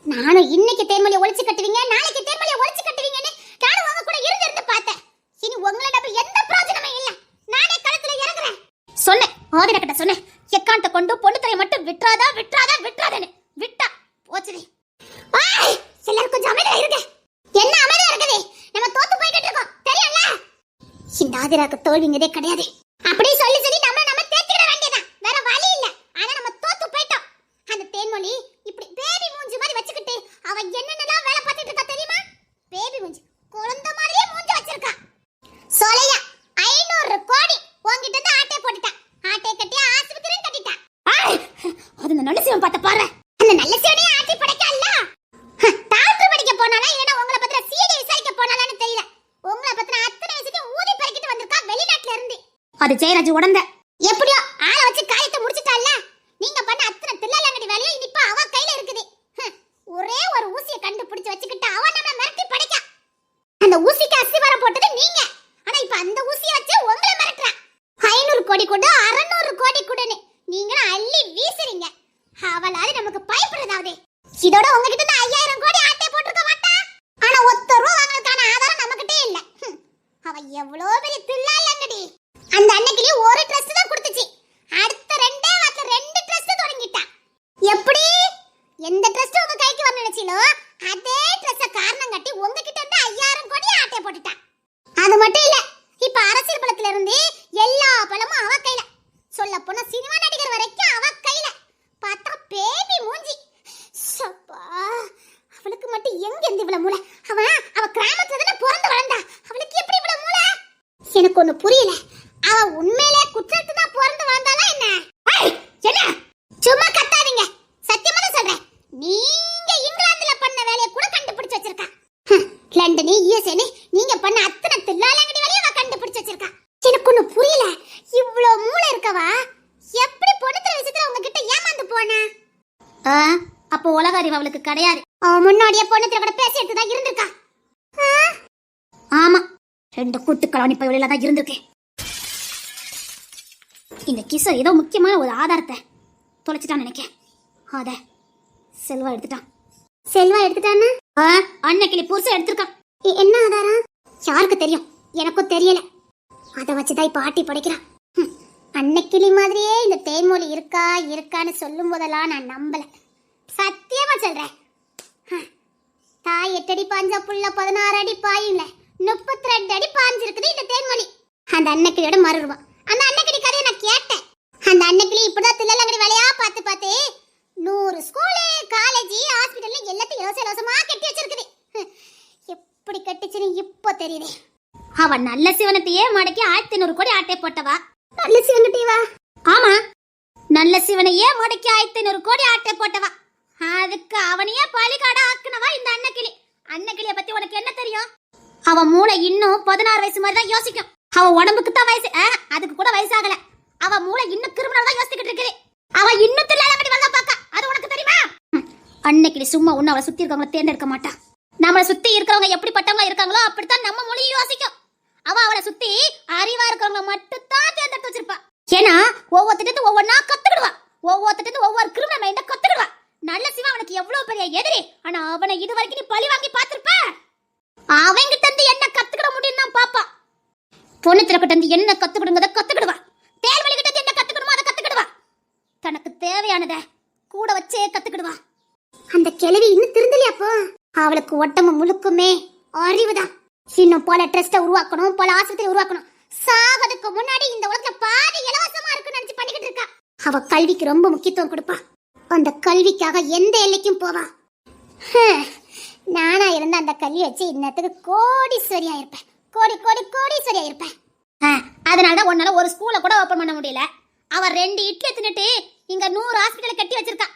நானும் இன்னைக்கு தேன்மொழியை ஒழிச்சு கட்டுவீங்க, நாளைக்கு தேன்மொழியை ஒழிச்சு கட்டுவீங்கன்னு நானும் உங்க கூட இருந்து பார்த்தேன். இனி உங்களோட எந்த பிரயோஜனமும் இல்ல. நானே களத்துல இறங்குறேன். சொன்னேன், ஆதிர கிட்ட சொன்னேன். எக்காண்ட கொண்டு பொண்ணு தலையை மட்டும் விட்டுறாதா விட்டுறாதா விட்டுறாதேன்னு விட்டா போச்சுடி. எல்லாரும் கொஞ்சம் அமைதியா இருங்க. என்ன அமைதியா இருக்குது? நம்ம தோத்து போய்கிட்டு இருக்கோம் தெரியும்ல. இந்த ஆதிராக்கு தோல்விங்கதே கிடையாது. அப்படி சொல்லி சொல்லி நம்ம தேத்திக்கிட வேண்டியதான், வேற வழி இல்ல. ஆனா நம்ம தோத்து போயிட்டோம். அந்த தேன்மொழி இப்படி பேபி மூஞ்சி மாதிரி வச்சுக்கிட்டு அவ என்னென்னலாம் வேலை பார்த்துட்டு இருக்கா தெரியுமா? பேபி மூஞ்சி குழந்தை மாதிரியே மூஞ்சி வச்சிருக்கா. சோலையா 500 கோடி உன்கிட்ட இருந்து ஆட்டை போட்டுட்டா. ஆட்டை கட்டி ஆஸ்பத்திரியும் கட்டிட்டா. அது இந்த நல்ல சிவன் பார்த்த பாரு. அந்த நல்ல சிவனையே ஆட்டி படைக்கல. டாக்டர் படிக்க போனானா இல்லனா உங்களை பத்தின சிடி விசாரிக்க போனாலான்னு தெரியல. உங்களை பத்தின அத்தனை விஷயத்தையும் ஊதி பறிக்கிட்டு வந்திருக்கா வெளிநாட்டுல இருந்து. அது ஜெயராஜ் உடந்த எப்படியோ ஆளை வச்சு காரியத்தை முடிச்சிட்டால. நீங்க பண்ண அத்தனை தில்லாலங்கடி வேலையும் இனிப்ப அவ கையில இருக்குது. ஒரே ஒரு ஊசியை கண்டுபிடிச்சு வச்சுக்கிட்டு அவ நம்மள மிரட்டி படைக்க. அந்த ஊசிக்கு அஸ்திவாரம் போட்டது நீங்க. ஆனா இப்ப அந்த ஊசியை வச்சு உங்களை மிரட்டுறா. 500 கோடி கூட 600 கோடி கூடன்னு நீங்க அள்ளி வீசுறீங்க. அவளால நமக்கு பயப்படுறதாவது. இதோட உங்ககிட்ட இருந்து 5000 கோடி ஆட்டை போட்டுருக்க மாட்டா. ஆனா ஒத்த ரூபா வாங்குறதுக்கான ஆதாரம் நம்மகிட்ட இல்ல. அவ எவ்வளவு பெரிய தில்லாலங்கடி. அந்த அன்னைக்கு ஒரு ட்ரஸ்ட் தான் கொடுத்துச்சு. அடுத்த 2 வாரத்துல 2 ட்ரஸ்ட் தொடங்கிட்டா. எப்படி எந்த ட்ரஸ்ட் உங்க கைக்கு வர நினைச்சீலோ அதே ட்ரஸ்ட காரணம் காட்டி உங்ககிட்ட இருந்து 5000 கோடி ஆட்டை போட்டுட்டா. அது மட்டும் இல்ல, இப்ப அரசியல் பலத்துல இருந்து எல்லா பலமும் அவ கையில. சொல்ல போனா சினிமா நடிகர் வரைக்கும் அவ கையில. பார்த்தா பேபி மூஞ்சி. சப்பா, அவளுக்கு மட்டும் எங்க இருந்து இவ்வளவு மூளை? அவ கிராமத்துல தானே பிறந்து வளர்ந்தா. அவளுக்கு எப்படி இவ்வளவு மூளை? எனக்கு ஒண்ணு புரியல. அவ உண்மையிலே குற்றத்து தான் பிறந்து வந்தாளா என்ன? என்ன சும்மா கத்தாதீங்க. சத்தியமா தான் சொல்றேன். நீங்க இங்கிலாந்துல பண்ண வேலையை கூட கண்டுபிடிச்சு வச்சிருக்கா. லண்டன் யுஎஸ்ஏ நீங்க பண்ண அத்தனை தில்லாலங்கடி வேலையை அவ கண்டுபிடிச்சு வச்சிருக்கா. எனக்கு ஒண்ணு புரியல. இவ்ளோ மூளை இருக்கவா எப்படி பொண்ணுத்தர விஷயத்துல உங்ககிட்ட ஏமாந்து போனா? அப்போ உலக அறிவு அவளுக்கு கிடையாது. அவ முன்னாடியே பொண்ணுத்தர கூட பேசிட்டு தான் இருந்திருக்கா. ஆமா, 2 கூட்டுக்களவனி பயில தான் இருந்திருக்கேன். இந்த கிஷோர் ஏதோ முக்கியமான ஒரு ஆதாரத்தை தொலைச்சிட்டான்னு நினைக்கேன். அத செல்வா எடுத்துட்டான். செல்வா எடுத்துட்டானா? அன்னைக்கு புருஷன் எடுத்திருக்கான். என்ன ஆதாரம்? யாருக்கு தெரியும்? எனக்கும் தெரியல. அத வச்சுதான் இப்ப ஆட்டி படைக்கிறான். அன்னைக்கிளி மாதிரியே இந்த தேன்மொழி இருக்கான்னு சொல்லும் போதெல்லாம் நான் நம்பல. சத்தியமா சொல்றேன். தாய் 8 அடி பாஞ்சா புள்ள 16 அடி பாயும்ல. 32 அடி பாஞ்சிருக்குது இந்த தேன்மொழி. அந்த அன்னைக்கிளியோட மறுரூபம். அந்த அன்னைக்கிளி கதையை நான் கேட்டேன். அந்த அன்னைக்கிளி இப்பதான் தில்லலங்கடி வேலையா பார்த்து 100 ஸ்கூலு காலேஜ் ஹாஸ்பிட்டல் எல்லாத்தையும் இலவசமா கட்டி வச்சிருக்குது. எப்படி கட்டிச்சுன்னு இப்போ தெரியுது. அவன் நல்ல சிவனத்தையே மடக்கி 1500 கோடி ஆட்டை போட்டவா. நல்ல சிவன்கிட்டவா? ஆமா, நல்ல சிவனையே மடக்கி 1500 கோடி ஆட்டை போட்டவா. அதுக்கு அவனையே பலிகாடா ஆக்குனவா இந்த அன்னக்கிளி. அன்னக்கிளிய பத்தி உனக்கு என்ன தெரியும்? அவ மூளை இன்னும் 16 வயசு மாதிரி தான் யோசிக்கும். அவ உடம்புக்கு தான் வயசு, அதுக்கு கூட வயசாகல. அவ மூளை இன்னும் கிரிமினல் தான் யோசிச்சுக்கிட்டு இருக்குது. அவ இன்னும் தில்லாலங்கடி வேலை பாக்க. அது உனக்கு தெரியுமா? அன்னக்கிளி சும்மா ஒண்ணு அவளை சுத்தி இருக்கவங்கள தேர்ந்தெடுக்க மாட்டா. நம்மளை சுத்தி இருக்கிறவங்க எப்படிப்பட்டவங்க இருக்காங்களோ அப்படித்தான் நம்ம மொழியும் யோசிக்கும். அவளை சுத்தி அறிவா இருக்கிறவங்க மட்டும் தான் தேர்ந்தெடுத்து வச்சிருப்பா. ஏன்னா ஒவ்வொருத்திட்டு ஒவ்வொன்னா கத்துக்கிடுவா. ஒவ்வொருத்திட்டு ஒவ்வொரு கிரிமினல் மைண்ட கத்துக்கிடுவா. நல்ல சிவா அவனுக்கு எவ்வளவு பெரிய எதிரி. ஆனா அவனை இது வரைக்கும் நீ பழி வாங்கி பாத்திருப்ப. அவங்கிட்ட இருந்து என்ன கத்துக்கிட முடியும் தான் பாப்பா. பொண்ணு திறக்கிட்ட இருந்து என்ன கத்துக்கிடுங்கத கத்துக்கிடுவா. தேர்வழி கிட்ட இருந்து என்ன கத்துக்கணுமோ அதை கத்துக்கிடுவா. தனக்கு தேவையானத கூட வச்சே கத்துக்கிடுவா. அந்த கிழவி இன்னும் திருந்தலையாப்போ? அவளுக்கு ஒட்டம முழுக்குமே அறிவுதான். இன்னும் பல ட்ரஸ்ட உருவாக்கணும், பல ஆஸ்பத்திரி உருவாக்கணும். சாவதுக்கு முன்னாடி இந்த உலகத்துல பாதி இலவசமா இருக்குன்னு நினைச்சு பண்ணிக்கிட்டு இருக்கா. அவ கல்விக்கு ரொம்ப முக்கியத்துவம் கொடுப்பா. அந்த கல்விக்காக எந்த எல்லைக்கும் போவா. நானா இருந்த அந்த கல்வி வச்சு இன்னத்துக்கு கோடீஸ்வரியா இருப்பேன். கோடீஸ்வரியா இருப்பேன். அதனாலதான் உன்னால ஒரு ஸ்கூல கூட ஓபன் பண்ண முடியல. அவ 2 இட்லி தின்னுட்டு இங்க 100 ஹாஸ்பிட்டலை கட்டி வச்சிருக்கா.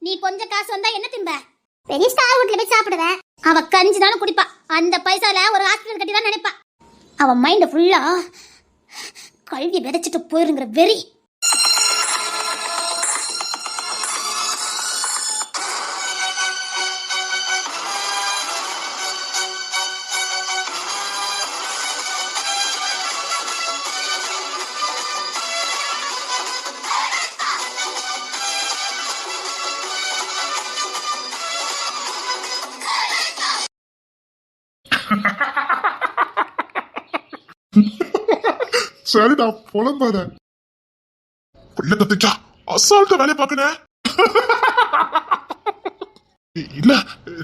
நீ கொஞ்சம் காசு வந்தா என்ன திம்ப? பெரிய ஸ்டார் ஹோட்டல்ல போய் சாப்பிடுவேன். அவ கஞ்சி தானே குடிப்பா. அந்த பைசால ஒரு ஹாஸ்பிட்டல் கட்டி தான் நினைப்பா. அவ மைண்ட் ஃபுல்லா கல்வி விதைச்சிட்டு போயிருங்கிற வெறி. சரிடா புலம்பாத. கொள்ள கத்துச்சா அசால்ட்டா வேலையை பார்க்கணும். இல்ல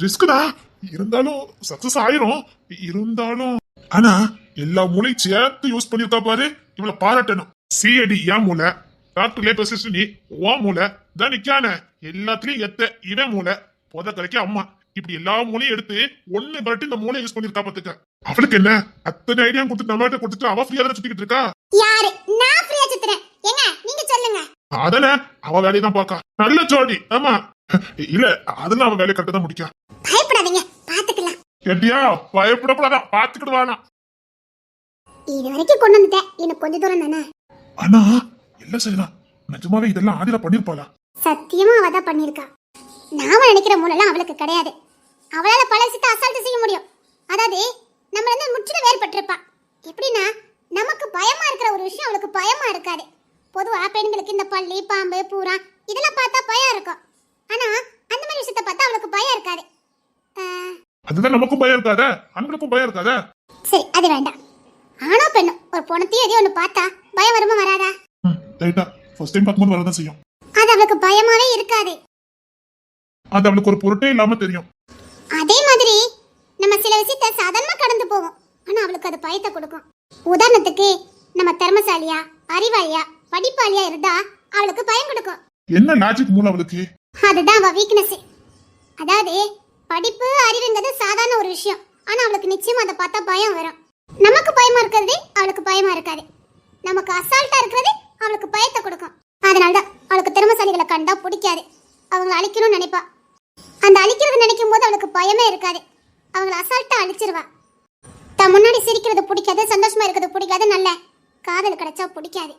ரிஸ்க் தான், இருந்தாலும் சக்சஸ் ஆயிரும். இருந்தாலும் ஆனா எல்லா மூளையும் சேர்த்து யூஸ் பண்ணிருக்கா பாரு, இவளை பாராட்டணும். சிஐடி ஏன் மூளை, டாக்டர் லேட் அசிஸ்டன்ட் நீ ஓ மூளை தான் நிக்கான. எல்லாத்துலயும் எத்த இவன் மூளை, போத கலைக்கு அம்மா, இப்படி எல்லா மூலையும் எடுத்து ஒண்ணு பரட்டி இந்த மூளை யூஸ் பண்ணிருக்கா பாத்துக்க. அவளுக்கு என்ன அத்தனை ஐடியா கொடுத்துட்டு நம்மகிட்ட கொடுத்துட்டு அவ ஃப்ரீயா தான் சுத்திக்கிட்டு இருக்கா. யாரு? நான் ஃப்ரீயா சுத்துறேன். ஏங்க நீங்க சொல்லுங்க. அதானே அவ வேலையை தான் பாக்கா. நல்ல ஜோடி. ஆமா இல்ல அதெல்லாம் அவன் வேலையை கரெக்டா தான் முடிக்கா. பயப்படாதீங்க, பாத்துக்கலாம். கேட்டியா? பயப்படப்படாதான், பாத்துக்கிட்டு வானா. இது வரைக்கும் கொண்டு வந்துட்டேன், இன்னும் கொஞ்ச தூரம் தானே. ஆனா இல்ல சரிதான், நிஜமாவே இதெல்லாம் ஆதிரா பண்ணிருப்பாளா? சத்தியமா அவ தான் பண்ணிருக்கா. நாம நினைக்கிற மூலெல்லாம் அவளுக்கு கிடையாது. அவளால பல விஷயத்தை அசால்ட் செய்ய முடியும். அதாவது நம்ம வந்து முற்றிலும் வேறுபட்டிருப்பா. எப்படின்னா நமக்கு பயமா இருக்கிற ஒரு விஷயம் அவளுக்கு பயமா இருக்காது. பொதுவா பெண்களுக்கு இந்த பள்ளி பாம்பு பூரா இதெல்லாம் பார்த்தா பயம் இருக்கும். ஆனா அந்த மாதிரி விஷயத்தை பார்த்தா அவளுக்கு பயம் இருக்காது. அதுதான் நமக்கும் பயம் இருக்காத, ஆண்களுக்கும் பயம் இருக்காத. சரி அது வேண்டாம். ஆனா பெண்ணும் ஒரு பொணத்தையும் எதையும் ஒண்ணு பார்த்தா பயம் வருமா வராதா? ரைட்டா, ஃபர்ஸ்ட் டைம் பார்க்கும்போது வரதான் செய்யும். அது அவளுக்கு பயமாவே இருக்காது. அது அவளுக்கு ஒரு பொருட்டே இல்லாம தெரியும். அதே மாதிரி நம்ம சில விஷயத்தை சாதாரணமா கடந்து போவோம், ஆனா அவளுக்கு அது பயத்தை கொடுக்கும். உதாரணத்துக்கு நம்ம திறமசாலியா அறிவாளியா படிப்பாளியா இருந்தா அவளுக்கு பயம் கொடுக்கும். என்ன லாஜிக் மூலம் அவளுக்கு? அதுதான் அவ வீக்னஸ். அதாவது படிப்பு அறிவுங்கிறது சாதாரண ஒரு விஷயம், ஆனா அவளுக்கு நிச்சயமா அதை பார்த்தா பயம் வரும். நமக்கு பயமா இருக்கிறது அவளுக்கு பயமா இருக்காது. நமக்கு அசால்ட்டா இருக்கிறது அவளுக்கு பயத்தை கொடுக்கும். அதனாலதான் அவளுக்கு திறமசாலிகளை கண்டா பிடிக்காது. அவங்களை அழிக்கணும்னு நினைப்பா. அந்த அழிக்கிறது நினைக்கும் போது அவளுக்கு பயமே இருக்காது. அவங்களை அசால்ட்டா அழிச்சிருவா. தான் முன்னாடி சிரிக்கிறது பிடிக்காது, சந்தோஷமா இருக்கிறது பிடிக்காது, நல்ல காதல் கிடைச்சா பிடிக்காது.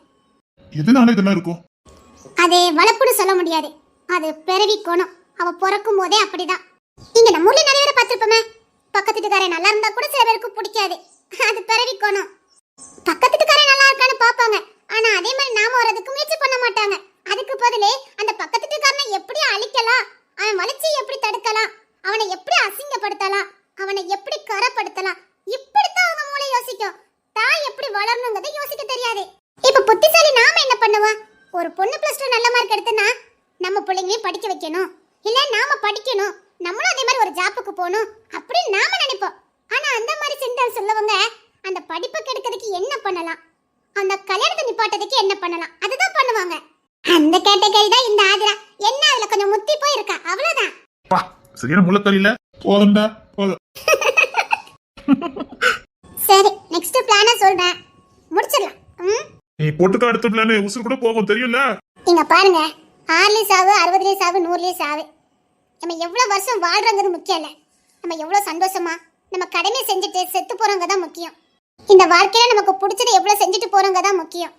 எதனால இதெல்லாம் இருக்கும்? அது வளப்புன்னு சொல்ல முடியாது, அது பிறவி கோணம். அவ பிறக்கும் போதே அப்படிதான். இங்க நம்ம ஊர்ல நிறைய பேரை பார்த்திருப்போமே, பக்கத்து வீட்டுக்காரன் நல்லா இருந்தா கூட சில பேருக்கு பிடிக்காது. அது பிறவி கோணம். பக்கத்து வீட்டுக்காரன் நல்லா இருக்கான்னு பாப்பாங்க, ஆனா அதே மாதிரி நாம வரதுக்கு முயற்சி பண்ண மாட்டாங்க. அதுக்கு பதிலே அந்த பக்கத்து வீட்டுக்காரனை எப்படி அழிக்கலாம், அவன் வளர்ச்சியை எப்படி தடுக்கலாம், அவனை எப்படி அசிங்கப்படுத்தலாம், அவனை எப்படி கரப்படுத்தலாம், இப்படித்தான் அவங்க மூளை யோசிக்கும். தாய் எப்படி வளரணுங்கிறத யோசிக்க தெரியாது. இப்ப புத்திசாலி நாம என்ன பண்ணுவோம்? ஒரு பொண்ணு +2 நல்ல மார்க் எடுத்தனா நம்ம பிள்ளைங்களையும் படிக்க வைக்கணும், இல்ல நாம படிக்கணும், நம்மளும் அதே மாதிரி ஒரு ஜாப்புக்கு போகணும் அப்படி நாம நினைப்போம். ஆனா அந்த மாதிரி சிந்தனை சொல்லவங்க அந்த படிப்பை கெடுக்கிறதுக்கு என்ன பண்ணலாம், அந்த கல்யாணத்தை நிப்பாட்டதுக்கு என்ன பண்ணலாம், அதுதான் பண்ணுவாங்க. அந்த கேட்டகரி தான் இந்த ஆதிரா. என்ன அதுல கொஞ்சம் முத்தி போய் இருக்கா, அவ்வளவுதான். பா சரியான முள்ள தெரியல. போதும்டா போதும். சரி நெக்ஸ்ட் பிளான சொல்றேன், முடிச்சிடலாம். நீ போட்டுக்க அடுத்த பிளான் உசுறு கூட போகும் தெரியும்ல. இங்க பாருங்க, 6லயும் சாவு, 60லயும் சாவு, 100லயும் சாவு. நம்ம எவ்வளவு வருஷம் வாழ்றங்கிறது முக்கியம் இல்ல, நம்ம எவ்வளவு சந்தோஷமா நம்ம கடமையை செஞ்சுட்டு செத்து போறவங்க தான் முக்கியம். இந்த வாழ்க்கையில நமக்கு பிடிச்சதை எவ்வளவு செஞ்சுட்டு போறவங்க தான் முக்கியம்.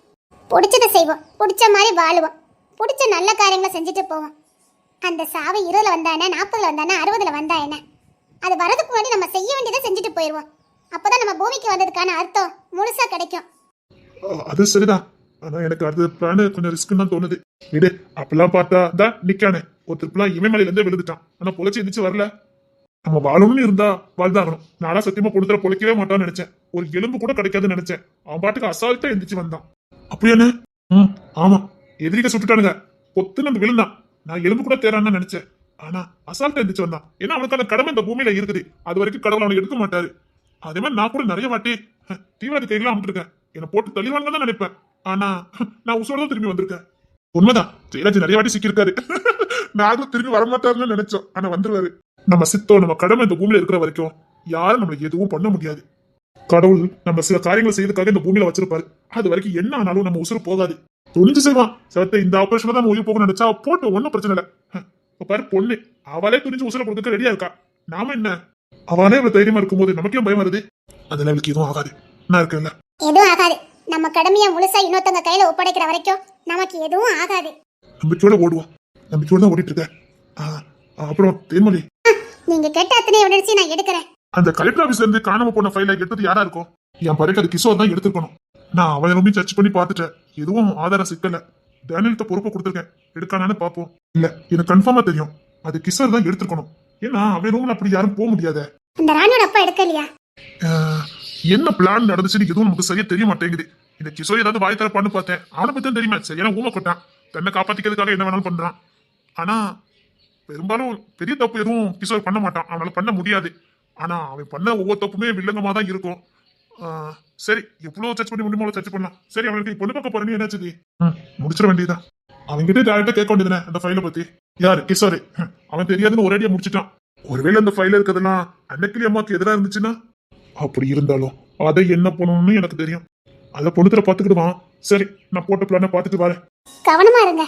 பிடிச்சதை செய்வோம், பிடிச்ச மாதிரி வாழுவோம், பிடிச்ச நல்ல காரியங்களை செஞ்சுட்டு போவோம். அந்த சாவு 20ல வந்தா என்ன, 40ல வந்தா என்ன, 60ல வந்தா என்ன, அது வரதுக்கு முன்னாடி நம்ம செய்ய வேண்டியதை செஞ்சுட்டு போயிடுவோம். அப்பதான் நம்ம பூமிக்கு வந்ததுக்கான அர்த்தம் முழுசா கிடைக்கும். அது சரிதான், ஆனா எனக்கு அடுத்த பிளான் கொஞ்சம் ரிஸ்க் தான் தோணுது. விடு, அப்பெல்லாம் பார்த்தா தான் நிக்கானே ஒருத்தருக்குலாம் இமயமலையில இருந்தே விழுந்துட்டான், ஆனா பொழைச்சி எந்திரிச்சு வரல. நம்ம வாழணும்னு இருந்தா வாழ்ந்தாகணும். நானா சத்தியமா கொடுத்துற பொழைக்கவே மாட்டான்னு நினைச்சேன், ஒரு எலும்பு கூட கிடைக்காதுன்னு நினைச்சேன். அவன் பாட்டுக்கு அசால்ட்டா எந்திரிச்சு வந்தான். அப்படியானே? ஆமா, எதிரிக்க சுட்டுட்டானுங்க, பொத்துன்னு அந்த விழுந்தான். நான் எலும்பு கூட தேரான்னு நினைச்சேன், ஆனா அசால்ட்டா எந்திரிச்சு வந்தான். ஏன்னா அவனுக்கான கடமை இந்த பூமியில இருக்குது, அது வரைக்கும் கடவுள் அவனை எடுக்க மாட்டாரு. அதே மாதிரி நான் கூட நிறைய வாட்டி தீவிர கைகளாம் அமுட்டிருக்கேன், என்னை போட்டு தள்ளிவாங்க தான் நினைப்பேன். ஆனா நான் உசோட தான் திரும்பி வந்திருக்கேன். உண்மைதான், ஜெயராஜ் நிறைய வாட்டி சிக்கியிருக்காரு. நாங்களும் திரும்பி வரமாட்டாருன்னு நினைச்சோம், ஆனா வந்துருவாரு. நம்ம சித்தோ நம்ம கடமை இந்த பூமியில இருக்கிற வரைக்கும் யாரும் நம்மளை எதுவும் பண்ண முடியாது. கடவுள் நம்ம சில காரியங்களை செய்யறதுக்காக இந்த பூமியில வச்சிருப்பாரு, அது வரைக்கும் என்ன ஆனாலும் நம்ம உசுறு போகாது. துணிஞ்சு செய்வான். சத்த இந்த ஆபரேஷன்ல தான் உயிர் போகணும்னு நினைச்சா போட்டு ஒன்னும் பிரச்சனை இல்ல. இப்ப பாரு பொண்ணு, அவளே துணிஞ்சு உசுரை கொடுக்க ரெடியா இருக்கா. நாம என்ன, அவளே இவ்வளவு தைரியமா இருக்கும்போது நமக்கு ஏன் பயம் வருது? அதுல அவளுக்கு எதுவும் ஆகாது, நான் இருக்கேன்ல. எதுவும் ஆகாது. நம்ம கடமையை முழுசா இன்னொருத்தவங்க கையில ஒப்படைக்கிற வரைக்கும் நமக்கு எதுவும் ஆகாது. நம்பிக்கையோட ஓடுவோம், நம்பிக்கையோட தான் ஓடிட்டு இருக்க. அப்புறம் தேன்மொழி, நீங்க கேட்ட அத்தனை உடனே நான் எடுக்கிறேன். அந்த கலெக்டர் ஆபீஸ்ல இருந்து காணாம போன ஃபைலை எடுத்தது யாரா இருக்கும்? என் பறைக்கு அது கிஷோர் தான் எடுத்துருக்கணும். நான் அவன் ரொம்ப சர்ச் பண்ணி பார்த்துட்டேன், எதுவும் ஆதாரம் சிக்கல. டேனியல்கிட்ட பொறுப்பை கொடுத்துருக்கேன், எடுக்கானான்னு பார்ப்போம். இல்ல எனக்கு கன்ஃபார்மா தெரியும், அது கிஷோர் தான் எடுத்துருக்கணும். ஏன்னா அவன் ரூம்ல அப்படி யாரும் போக முடியாத. இந்த ராணியோட அப்பா எடுக்கலையா? என்ன பிளான் நடந்துச்சுன்னு எதுவும் நமக்கு சரியா தெரிய மாட்டேங்குது. இந்த கிஷோர் ஏதாவது வாய் தரப்பான்னு பார்த்தேன், அவனை பத்தி தான் தெரியுமா சரியான ஊமை கொட்டான். தன்னை காப்பாத்திக்கிறதுக்காக என்ன வேணாலும் பண்றான். ஆனா பெரும்பாலும் பெரிய தப்பு எதுவும் கிஷோர் பண்ண மாட்டான், அவனால பண்ண முடியாது. ஆனா அவன் பண்ண ஒவ்வொரு தப்புமே வில்லங்கமா தான் இருக்கும். சரி, எவ்வளவு சர்ச் பண்ணி முடியுமோ சர்ச் பண்ணலாம். சரி, அவனுக்கு பொண்ணு பார்க்க போறேன்னு என்னாச்சு? முடிச்சிட வேண்டியதுதான். அவன்கிட்ட டேரக்டா கேட்க வேண்டியதுனே அந்த ஃபைலை பத்தி. யாரு? கிஷோர். அவன் தெரியாதுன்னு ஒரேடியா முடிச்சிட்டான். ஒருவேளை அந்த ஃபைல இருக்கிறதெல்லாம் அன்னைக்கு அம்மாக்கு எதிராக இருந்துச்சுன்னா? அப்படி இருந்தாலும் அதை என்ன பண்ணணும்னு எனக்கு தெரியும். அதை பொண்ணுத்துல பாத்துக்கிடுவான். சரி, நான் போட்ட பிளான பாத்துட்டு வரேன். கவனமா இருங்க.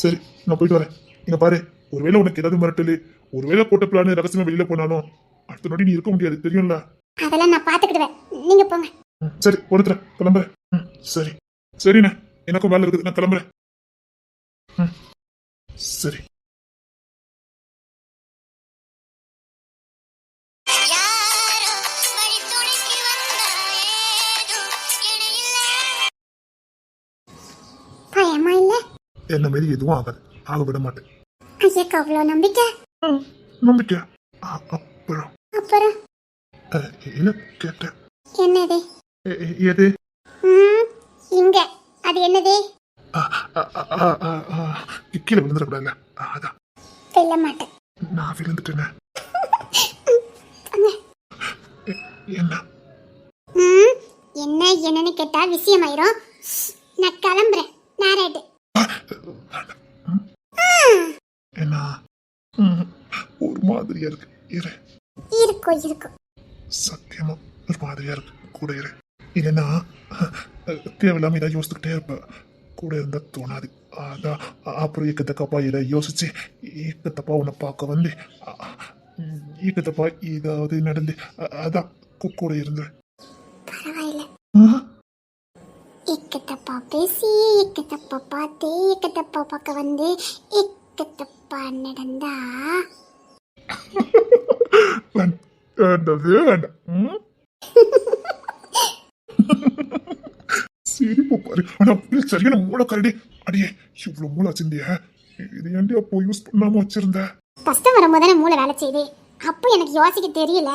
சரி, நான் போயிட்டு வரேன். இங்க பாரு, ஒருவேளை உனக்கு ஏதாவது மிரட்டலு, ஒருவேளை போட்ட பிளான் ரகசியமா வெளியில போனாலும் அடுத்த நொடி நீ இருக்க முடியாது, தெரியும்ல? அதெல்லாம் நான் பாத்துக்கிடுவேன், நீங்க போங்க. சரி, ஒருத்தர கிளம்புறேன். சரி சரிண்ணே, எனக்கும் வேலை இருக்குது, நான் கிளம்புறேன். சரி. பயமா இல்ல? என்ன மாரி எதுவும் ஆகாது, ஆக விட மாட்டேன். ஐயாக்கு அவ்வளவு நம்பிக்கை? நம்பிக்கை. அப்புறம் அப்புறம் என்ன கேட்டேன்? என்னது? எது? இங்க அது என்னது? கீழே விழுந்துடக்கூடாதுல்ல, அதான். விழ மாட்டேன். நான் விழுந்துட்டேனே. என்ன? என்ன என்னன்னு கேட்டா விஷயமாயிரும். நான் கிளம்புறேன். நேராயிட்டு. என்ன? ஒரு மாதிரியா இருக்கு. இரு. இருக்கும். சத்தியமா ஒரு மாதிரியா இருக்கு. கூட இரு. இல்லைன்னா தேவையில்லாம இதை யோசிச்சுக்கிட்டே இருப்ப. கூட இருந்தா தோணாது. அதான் அப்புறம் ஏக்கத்தப்பா இதை யோசிச்சு ஏக்கத்தப்பா உன்னை பார்க்க வந்து ஏக்கத்தப்பா ஏதாவது நடந்து அதான் கூட இருந்து. பரவாயில்ல. ஏக்கத்தப்பா பேசி ஏக்கத்தப்பா பார்த்து ஏக்கத்தப்பா பார்க்க வந்து ஏக்கத்தப்பா நடந்தா வேண்டவே வேண்டாம். சிரிப்பு பாரு. ஆனா சரியான மூளை கரடி. அடியே, இவ்வளவு மூளை வச்சிருந்திய, இது ஏன்டி அப்போ யூஸ் பண்ணாம வச்சிருந்த? கஷ்டம் வரும்போது மூளை வேலை செய்யுது. அப்போ எனக்கு யோசிக்க தெரியல.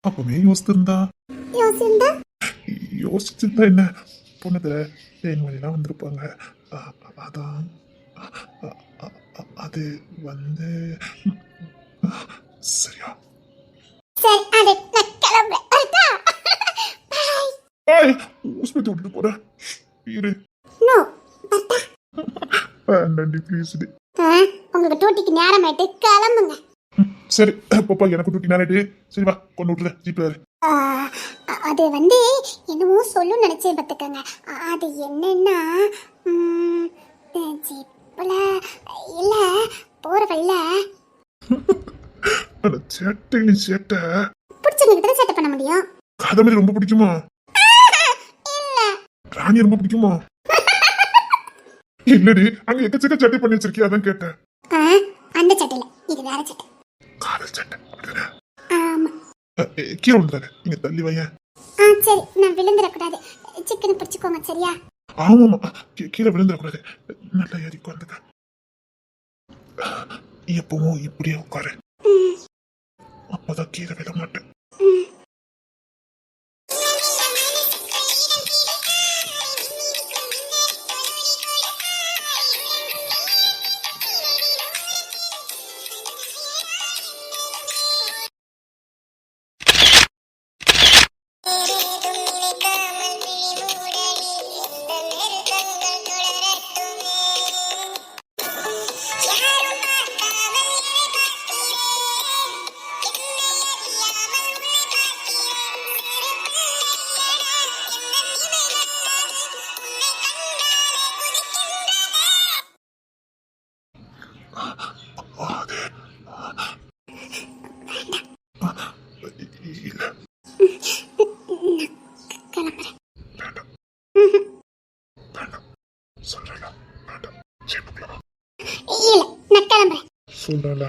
அப்பவே யோசிச்சிருந்தா என்ன பொண்ணுல தேன்மொழிலாம் வந்திருப்பாங்க. அதான் அது வந்து சரியா? சரி, அது நான் கிளம்புறேன். ஊஸ்பத்தி விட்டுட்டு போறேன். இரு. நோ, வேண்டாண்டி, ப்ளீஸ். உங்களுக்கு டூட்டிக்கு நேரம் ஆயிட்டு கிளம்புங்க. சரி பாப்பா, எனக்கு டூட்டி நேராயிட்டு. சரி வா, கொண்டு விட்டுறேன். ஜீப்ல இரு. அது வந்து என்னமோ சொல்லு நினைச்சேன் பார்த்துக்கங்க. அது என்னன்னா ஜிப்ல இல்ல போற வழியில சேட்டை பிடிச்சவங்க கிட்ட சேட்டை பண்ண முடியும். காதமரி ரொம்ப பிடிக்குமா? இல்ல. ராணி ரொம்ப பிடிக்குமா? இல்லடி, அங்க எக்கச்சக்க சட்டை பண்ணி வச்சிருக்கியா, அதான் கேட்டேன். அந்த சட்டை இல்ல, இது வேற சட்டை. காதல் சட்டை. ஆமா. கீழே விழுந்தாரு, நீங்க தள்ளி வைய. சரி, நான் விழுந்துடக்கூடாது. சிக்கன் பிடிச்சுக்கோங்க, சரியா? ஆமாமா, கீழே விழுந்துடக்கூடாது. நல்லா ஏறி உட்காந்துக்க. எப்பவும் இப்படியே உட்காரு, அப்பதான் கீழே விட மாட்டேன். இல்ல, நான் கிளம்புறேன். சொல்லல.